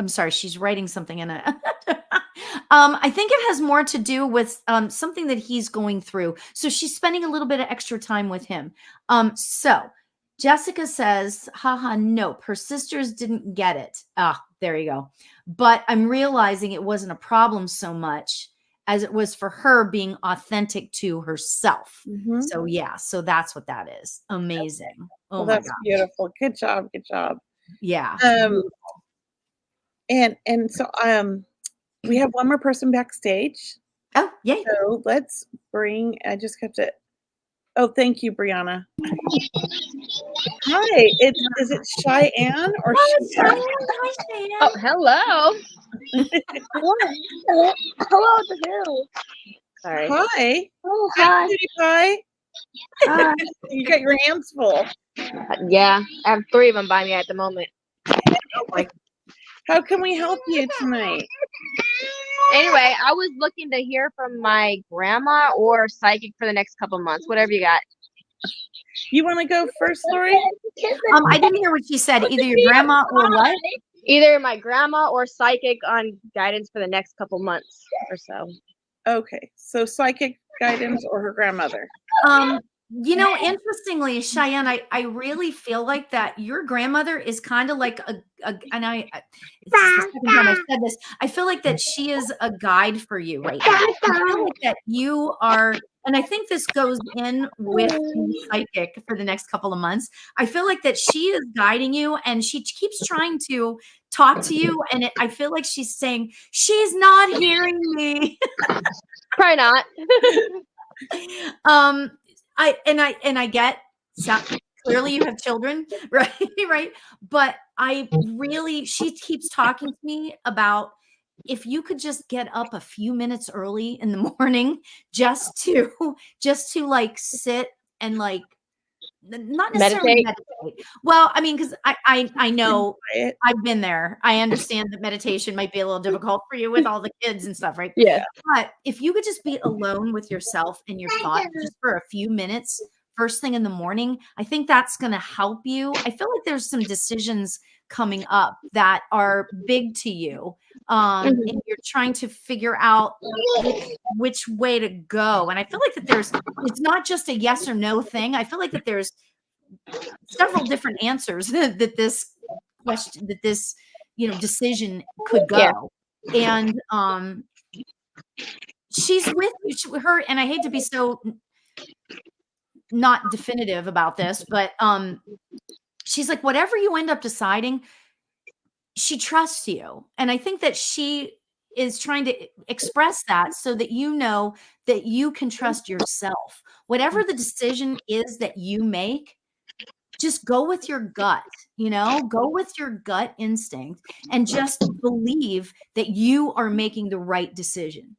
sorry, she's writing something in it. I think it has more to do with something that he's going through. So she's spending a little bit of extra time with him. So Jessica says, haha, nope, her sisters didn't get it. Ah, there you go. But I'm realizing it wasn't a problem so much as it was for her being authentic to herself. Mm-hmm. So yeah, so that's what that is. Amazing. Oh, well, that's my gosh. Beautiful. Good job. Good job. Yeah. And so we have one more person backstage. Oh, yay. So let's bring, I just kept it. Oh, thank you, Brianna. Hi, is it Cheyenne or Cheyenne? Hi, Cheyenne. Oh, hello. Hello to you. Sorry. Hi. Oh, hi. hi. Hi. You got your hands full. Yeah, I have 3 of them by me at the moment. How can we help you tonight? Anyway, I was looking to hear from my grandma or psychic for the next couple months. Whatever you got. You want to go first, Lori? I didn't hear what she said. Either your grandma or what? Either my grandma or psychic on guidance for the next couple months or so. Okay, so psychic guidance or her grandmother. You know, interestingly, Cheyenne, I really feel like that your grandmother is kind of like it's the second time I've said this. I feel like that she is a guide for you right now. I feel like that you are, and I think this goes in with the psychic for the next couple of months. I feel like that she is guiding you, and she keeps trying to talk to you, and I feel like she's saying she's not hearing me. Probably not. I get, so clearly you have children, right? Right. But she keeps talking to me about if you could just get up a few minutes early in the morning just to like sit and like not necessarily meditate. Well, I mean, because I know I've been there. I understand that meditation might be a little difficult for you with all the kids and stuff, right? Yeah. But if you could just be alone with yourself and your thoughts just for a few minutes, first thing in the morning, I think that's going to help you. I feel like there's some decisions coming up that are big to you. And you're trying to figure out which way to go. And I feel like that it's not just a yes or no thing. I feel like that there's several different answers that this question, that this, decision could go. Yeah. And she's with you, her, and I hate to be so not definitive about this, but she's like, whatever you end up deciding, she trusts you. And I think that she is trying to express that so that you know that you can trust yourself. Whatever the decision is that you make, just go with your gut, go with your gut instinct and just believe that you are making the right decision.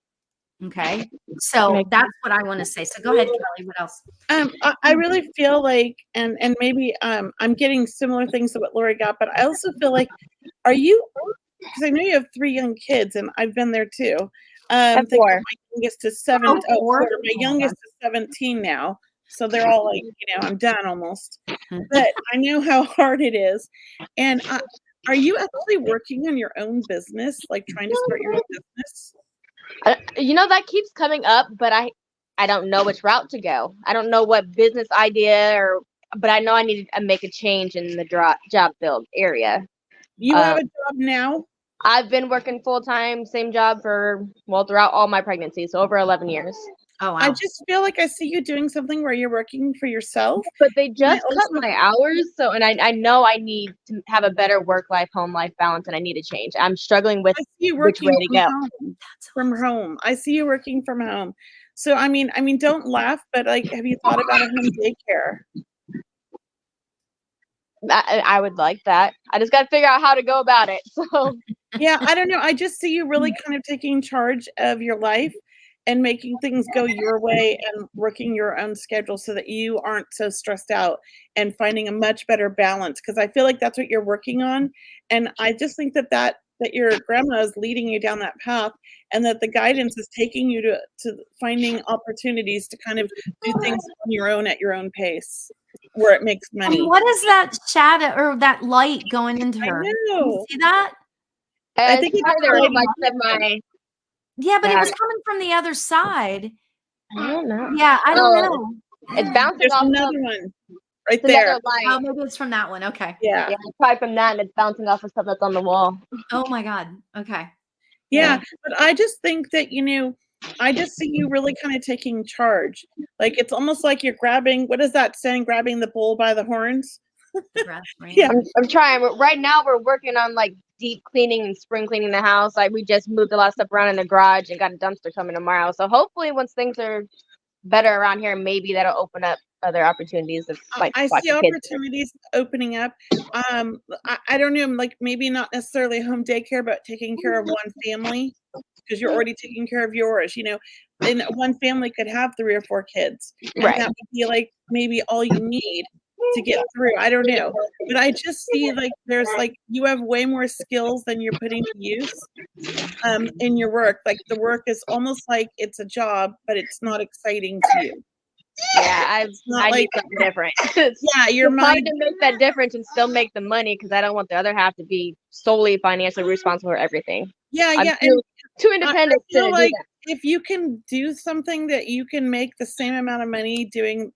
Okay. So that's what I want to say. So go ahead, Kelley. What else? I really feel like, and maybe I'm getting similar things to what Lauri got, but I also feel like, because I know you have 3 young kids, and I've been there too. Four. My youngest is 7. My youngest is 17 now, so they're all like, I'm done almost. But I know how hard it is. And are you actually working on your own business, like trying to start your own business? That keeps coming up, but I don't know which route to go. I don't know what business idea but I know I need to make a change in the job build area. You have a job now? I've been working full-time, same job throughout all my pregnancies, so over 11 years. Oh, wow. I just feel like I see you doing something where you're working for yourself. But they just cut my hours, and I know I need to have a better work-life, home-life balance, and I need to change. I'm struggling with which way to go. From home. I see you working from home. So, I mean, don't laugh, but like, have you thought about a home daycare? I would like that. I just got to figure out how to go about it. So, yeah, I don't know. I just see you really kind of taking charge of your life and making things go your way and working your own schedule so that you aren't so stressed out and finding a much better balance. Because I feel like that's what you're working on. And I just think that your grandma is leading you down that path, and that the guidance is taking you to finding opportunities to kind of do things on your own at your own pace where it makes money. And what is that shadow or that light going into her? I know. You see that? I think it's the reflection of my. Yeah, but it was coming from the other side. I don't know. Yeah, I don't know. It's bouncing There's off another one right there. Oh, maybe it's from that one. Okay. Yeah. Probably from that, and it's bouncing off of stuff that's on the wall. Oh my God. Okay. Yeah, but I just think that, I just see you really kind of taking charge. Like, it's almost like you're grabbing, what is that saying? Grabbing the bull by the horns? Yeah. I'm trying. Right now, we're working on like deep cleaning and spring cleaning the house. Like, we just moved a lot of stuff around in the garage and got a dumpster coming tomorrow. So hopefully, once things are better around here, maybe that'll open up other opportunities. I see opportunities opening up. I don't know, like maybe not necessarily home daycare, but taking care of one family, because you're already taking care of yours. And one family could have 3 or 4 kids, and that would be like maybe all you need to get through. I don't know, but I just see like there's like you have way more skills than you're putting to use in your work. Like, the work is almost like it's a job, but it's not exciting to you. Yeah, I need something different. Yeah, you're trying to make that difference and still make the money, because I don't want the other half to be solely financially responsible for everything. Yeah, and too independent. I feel like if you can do something that you can make the same amount of money doing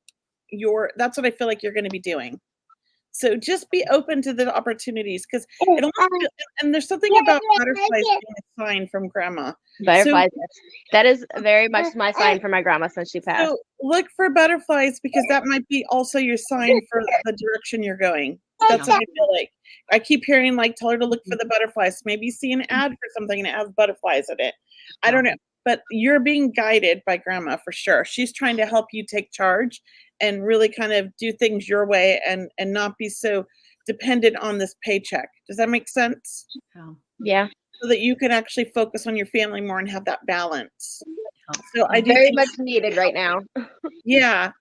that's what I feel like you're going to be doing. So just be open to the opportunities, because it almost and there's something about butterflies being a sign from grandma. Butterflies. That is very much my sign for my grandma since she passed. So look for butterflies, because that might be also your sign for the direction you're going. That's what I feel like. I keep hearing like, tell her to look for the butterflies. Maybe see an ad for something and it has butterflies in it. I don't know. But you're being guided by grandma for sure. She's trying to help you take charge and really kind of do things your way and not be so dependent on this paycheck. Does that make sense? Yeah. So that you can actually focus on your family more and have that balance. So I do very think much needed right now. Yeah.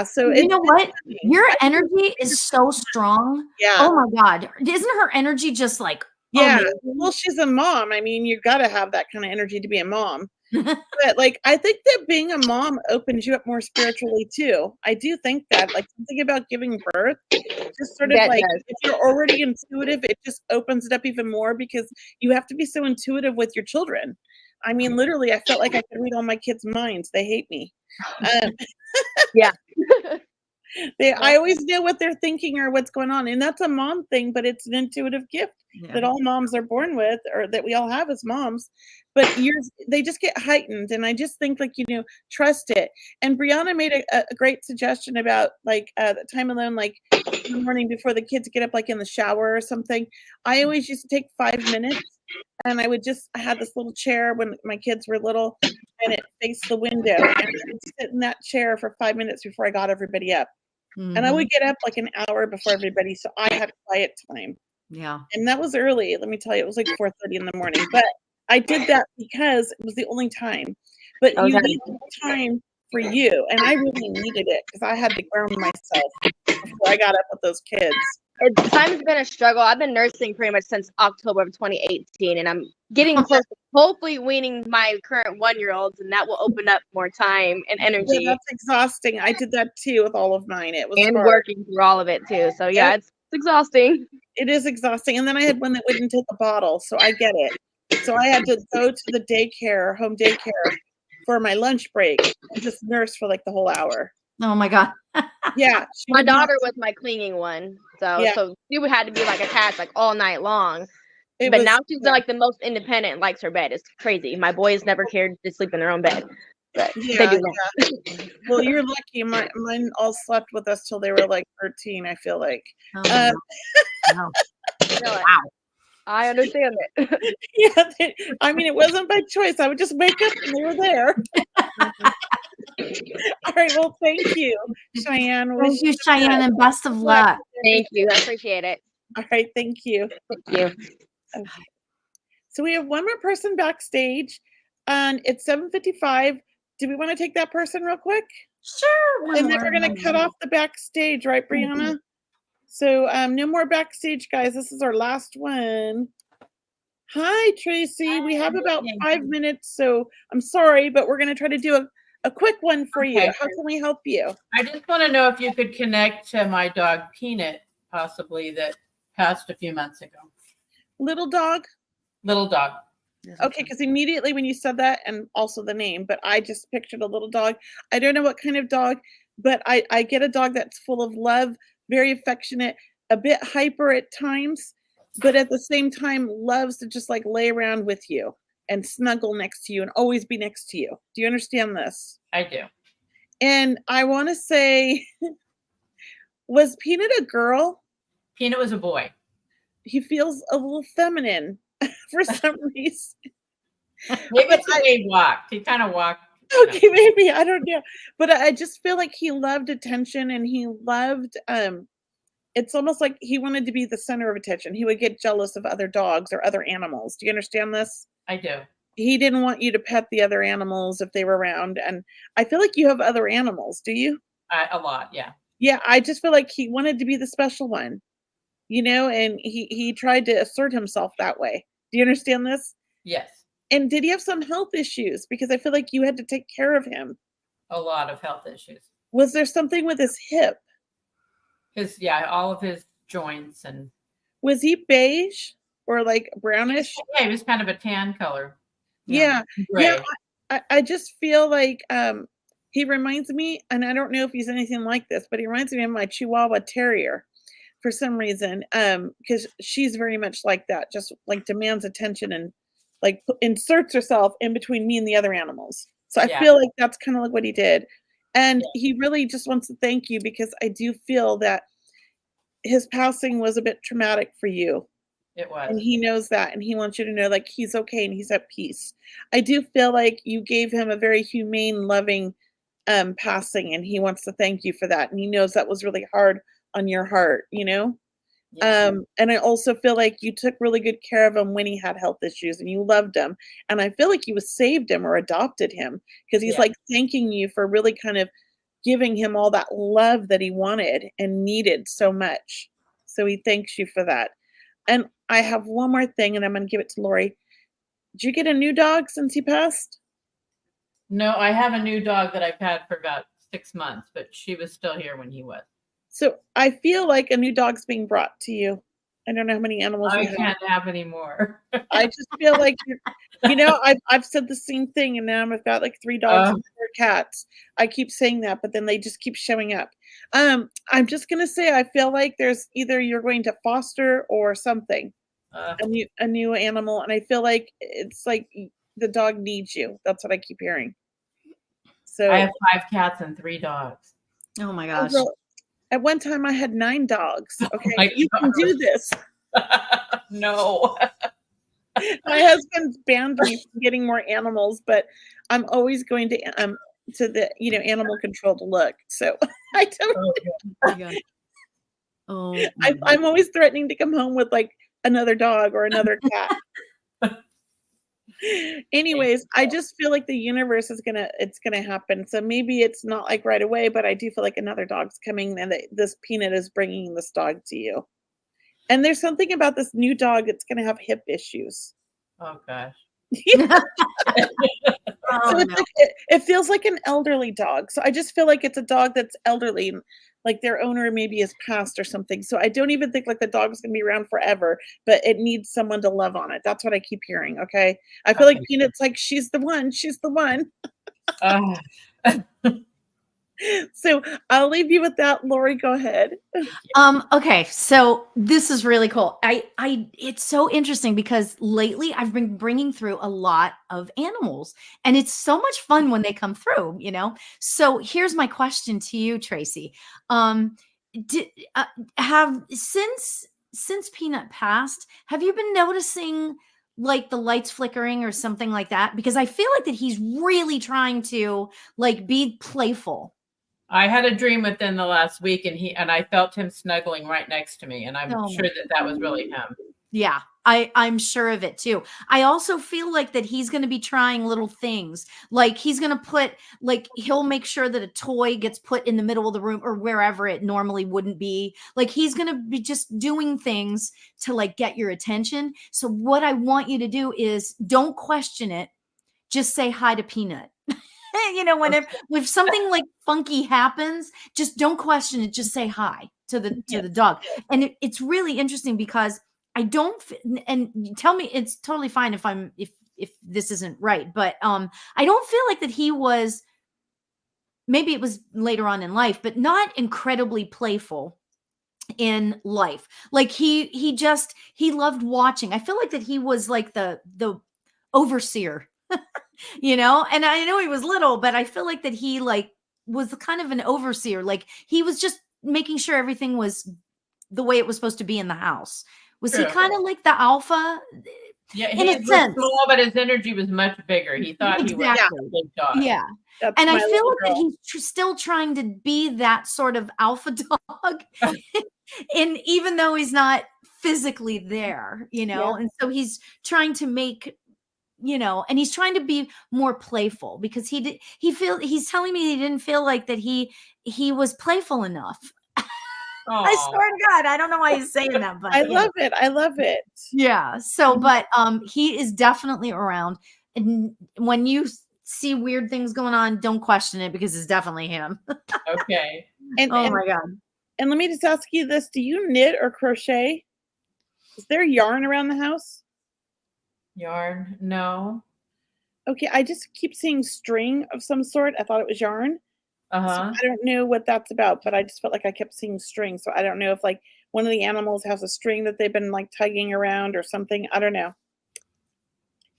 So you know what? Your energy is so strong. Yeah. Oh my God. Isn't her energy just like, amazing? Well, she's a mom. I mean, you got to have that kind of energy to be a mom. But like, I think that being a mom opens you up more spiritually too. I do think that, like, something about giving birth, just sort of like, if you're already intuitive, it just opens it up even more, because you have to be so intuitive with your children. I mean, literally, I felt like I could read all my kids' minds. They hate me. Yeah. I always know what they're thinking or what's going on. And that's a mom thing, but it's an intuitive gift that all moms are born with, or that we all have as moms. But they just get heightened. And I just think, like, trust it. And Brianna made a great suggestion about like the time alone, like in the morning before the kids get up, like in the shower or something. I always used to take 5 minutes, and I had this little chair when my kids were little, and it faced the window, and I would sit in that chair for 5 minutes before I got everybody up. And I would get up like an hour before everybody, so I had quiet time. Yeah. And that was early. Let me tell you, it was like 4:30 in the morning. But I did that because it was the only time. But you need time for you, and I really needed it, because I had to ground myself before I got up with those kids. Time's been a struggle. I've been nursing pretty much since October of 2018, and I'm getting close to hopefully weaning my current 1-year-olds, and that will open up more time and energy. Yeah, that's exhausting. I did that too with all of mine. It was hard. Working through all of it too. So yeah, it's exhausting. It is exhausting. And then I had one that wouldn't take a bottle, so I get it. So I had to go to the home daycare for my lunch break and just nurse for like the whole hour. Oh my God. Yeah. My daughter was my clinging one. So she would have to be like attached like all night long. But now she's like the most independent and likes her bed. It's crazy. My boys never cared to sleep in their own bed. But they do now. Well, you're lucky. Mine all slept with us till they were like 13, I feel like. Wow. Wow. I understand it. Yeah, I mean, it wasn't by choice. I would just wake up and they were there. All right. Well, thank you, Cheyenne. Thank you, Cheyenne, and best of luck. Thank you. I appreciate it. All right. Thank you. Thank you. Okay. So we have one more person backstage, and it's 7:55. Do we want to take that person real quick? Sure. And then we're going to cut off the backstage, right, Brianna? So no more backstage, guys. This is our last one. Hi, Tracy. We have about 5 minutes, so I'm sorry, but we're going to try to do a quick one for you. How can we help you? I just want to know if you could connect to my dog, Peanut, possibly, that passed a few months ago. Little dog? Little dog. Okay, because immediately when you said that, and also the name, but I just pictured a little dog. I don't know what kind of dog, but I get a dog that's full of love, very affectionate, a bit hyper at times, but at the same time loves to just like lay around with you and snuggle next to you and always be next to you. Do you understand this? I do. And I want to say, was Peanut a girl? Peanut was a boy. He feels a little feminine for some reason. Maybe it's the way he walked. He kind of walked. Okay, maybe. I don't know. But I just feel like he loved attention, and he loved, it's almost like he wanted to be the center of attention. He would get jealous of other dogs or other animals. Do you understand this? I do. He didn't want you to pet the other animals if they were around. And I feel like you have other animals. Do you? A lot, yeah. Yeah, I just feel like he wanted to be the special one, and he tried to assert himself that way. Do you understand this? Yes. And did he have some health issues? Because I feel like you had to take care of him. A lot of health issues. Was there something with his hip? All of his joints. And was he beige or like brownish? Yeah, he was kind of a tan color. Yeah. Gray. Yeah. I just feel like He reminds me, and I don't know if he's anything like this, but he reminds me of my Chihuahua Terrier for some reason. Because she's very much like that, just like demands attention and like inserts herself in between me and the other animals. So I Yeah. feel like that's kind of like what he did. And Yeah. he really just wants to thank you because I do feel that his passing was a bit traumatic for you. It was. And he knows that, and he wants you to know like he's okay and he's at peace. I do feel like you gave him a very humane, loving passing, and he wants to thank you for that. And he knows that was really hard on your heart, you know? Yeah. And I also feel like you took really good care of him when he had health issues and you loved him. And I feel like you saved him or adopted him because he's Yeah. like thanking you for really kind of giving him all that love that he wanted and needed so much. So he thanks you for that. And I have one more thing, and I'm going to give it to Lauri. Did you get a new dog since he passed? No, I have a new dog that I've had for about 6 months, but she was still here when he was. So I feel like a new dog's being brought to you. I don't know how many animals I you have. can't have any more. I just feel like I've said the same thing, and now I've got like 3 dogs and 4 cats. I keep saying that, but then they just keep showing up. I'm just gonna say I feel like there's either you're going to foster or something, a new animal, and I feel like it's like the dog needs you. That's what I keep hearing. So I have 5 cats and 3 dogs. Oh my gosh. Girl, at one time I had 9 dogs. Okay, my you can do this. No. My husband's banned me from getting more animals, but I'm always going to the animal control to look. So I don't. I'm always threatening to come home with like another dog or another cat. Anyways, I just feel like the universe is it's gonna happen. So maybe it's not like right away, but I do feel like another dog's coming, and this Peanut is bringing this dog to you. And there's something about this new dog that's gonna have hip issues. Oh gosh. So it feels like an elderly dog. So I just feel like it's a dog that's elderly, like their owner maybe has passed or something. So I don't even think like the dog's gonna be around forever, but it needs someone to love on it. That's what I keep hearing. Okay. I feel like Peanut's like, she's the one. She's the one. So I'll leave you with that. Lauri, go ahead. Okay, so this is really cool. It's so interesting because lately I've been bringing through a lot of animals, and it's so much fun when they come through, So here's my question to you, Tracy. Since Peanut passed, have you been noticing like the lights flickering or something like that? Because I feel like that he's really trying to like be playful. I had a dream within the last week, and I felt him snuggling right next to me, and I'm sure that was really him. Yeah, I'm sure of it too. I also feel like that he's going to be trying little things. Like he's going to he'll make sure that a toy gets put in the middle of the room or wherever it normally wouldn't be. Like he's going to be just doing things to like get your attention. So what I want you to do is don't question it. Just say hi to Peanut. Whenever if something like funky happens, just don't question it. Just say hi to the dog. And it's really interesting because I don't, and tell me it's totally fine if this isn't right, but I don't feel like that he was, maybe it was later on in life, but not incredibly playful in life. Like he loved watching. I feel like that he was like the overseer. And I know he was little, but I feel like that he like was kind of an overseer. Like he was just making sure everything was the way it was supposed to be in the house. Was he kind of like the alpha? Yeah, in a sense. Small, but his energy was much bigger. He thought he was a big dog. Yeah. And I feel like that he's still trying to be that sort of alpha dog. And even though he's not physically there, and so he's trying to make and he's trying to be more playful because he's telling me he didn't feel like that he was playful enough. I swear to God, I don't know why he's saying that, but I love it. I love it. Yeah. So, but he is definitely around, and when you see weird things going on, don't question it because it's definitely him. Okay. Oh my God. And let me just ask you this: do you knit or crochet? Is there yarn around the house? Yarn? No. Okay, I just keep seeing string of some sort. I thought it was yarn. So Uh-huh. I don't know what that's about, but I just felt like I kept seeing string. So I don't know if like one of the animals has a string that they've been like tugging around or something. I don't know.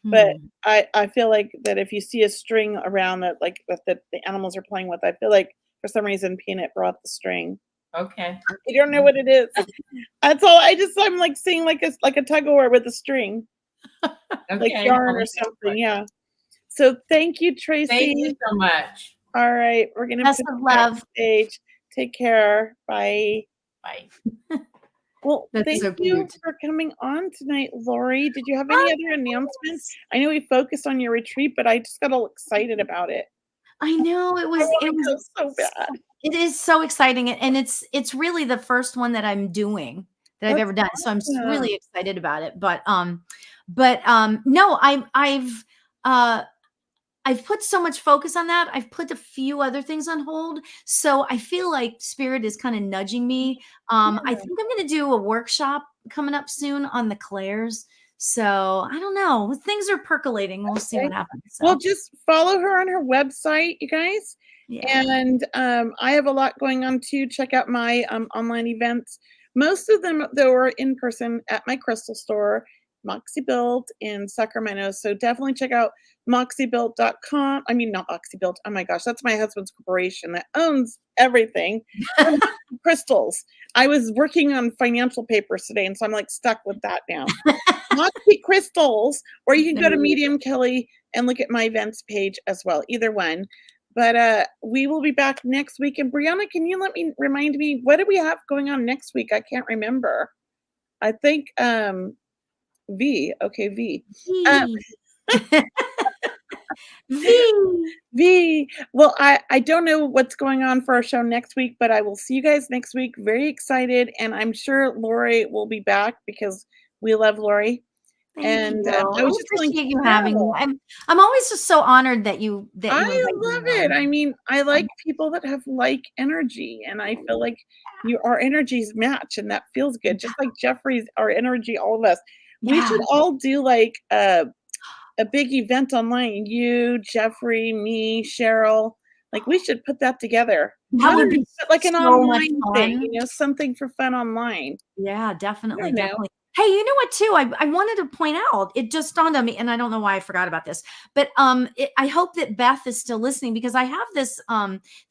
But I feel like that if you see a string around that like that the animals are playing with, I feel like for some reason Peanut brought the string. Okay. I don't know what it is. That's all. I'm like seeing like a tug of war with a string. Like Okay. yarn or something. Yeah. So thank you, Tracy. Thank you so much. All right. We're gonna Best put of you love. backstage. Take care. Bye. Bye. Well, That's thank so you cute. for coming on tonight, Lauri. Did you have any other announcements? I know we focused on your retreat, but I just got all excited about it. I know it I was wanna go so bad. it is so exciting, and it's really the first one that I'm doing that I've That's ever done. So I'm awesome. really excited about it. But no, I've put so much focus on that. I've put a few other things on hold. So I feel like Spirit is kind of nudging me. I think I'm going to do a workshop coming up soon on the clairs. So I don't know. Things are percolating. We'll see what happens. So. Well, just follow her on her website, you guys. Yeah. And I have a lot going on too. Check out my online events. Most of them, though, are in person at my crystal store, Moxie Built in Sacramento. So definitely check out moxiebuilt.com. I mean, not Moxie Built. Oh my gosh, that's my husband's corporation that owns everything. Crystals. I was working on financial papers today, and so I'm like stuck with that now. Moxie Crystals, or you can go to Medium Kelley and look at my events page as well. Either one. But we will be back next week. And Brianna, can you remind me, what do we have going on next week? I can't remember. I think V. Okay, V. V. Well, I don't know what's going on for our show next week, but I will see you guys next week. Very excited, and I'm sure Lauri will be back because we love Lauri. Thank you. I was just appreciate you having me. I'm always just so honored that you I love it. I mean, I like people that have like energy, and I feel like our energies match, and that feels good. Just like Jeffrey's, our energy, all of us. We should all do like a big event online. You, Jeffrey, me, Cheryl. Like we should put that together. That would be like an so online much thing, fun. Something for fun online. Yeah, definitely. Hey, you know what, too? I wanted to point out, it just dawned on me, and I don't know why I forgot about this, but I hope that Beth is still listening, because I have this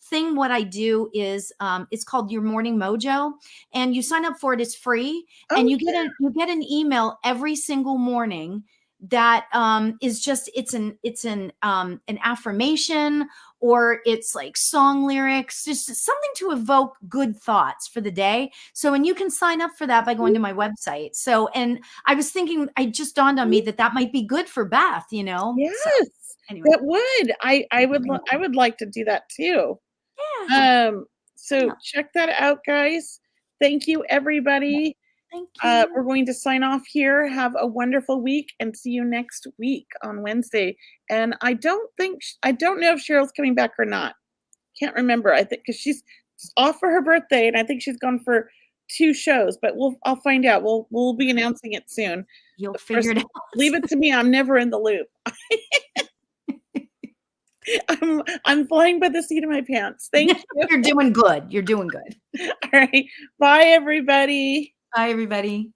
thing. What I do is it's called Your Morning Mojo, and you sign up for it. It's free, and you get an email every single morning that is just it's an affirmation, or it's like song lyrics, just something to evoke good thoughts for the day. So, and you can sign up for that by going to my website. So, and I was thinking, it just dawned on me that might be good for Beth, Yes, so, anyway. that would. I would like to do that too. Yeah. So check that out, guys. Thank you, everybody. Thank you. We're going to sign off here. Have a wonderful week, and see you next week on Wednesday. And I don't know if Cheryl's coming back or not. Can't remember. I think because she's off for her birthday, and I think she's gone for 2 shows. But I'll find out. We'll be announcing it soon. You'll figure it out. Leave it to me. I'm never in the loop. I'm flying by the seat of my pants. Thank you. You're doing good. You're doing good. All right. Bye, everybody. Bye, everybody.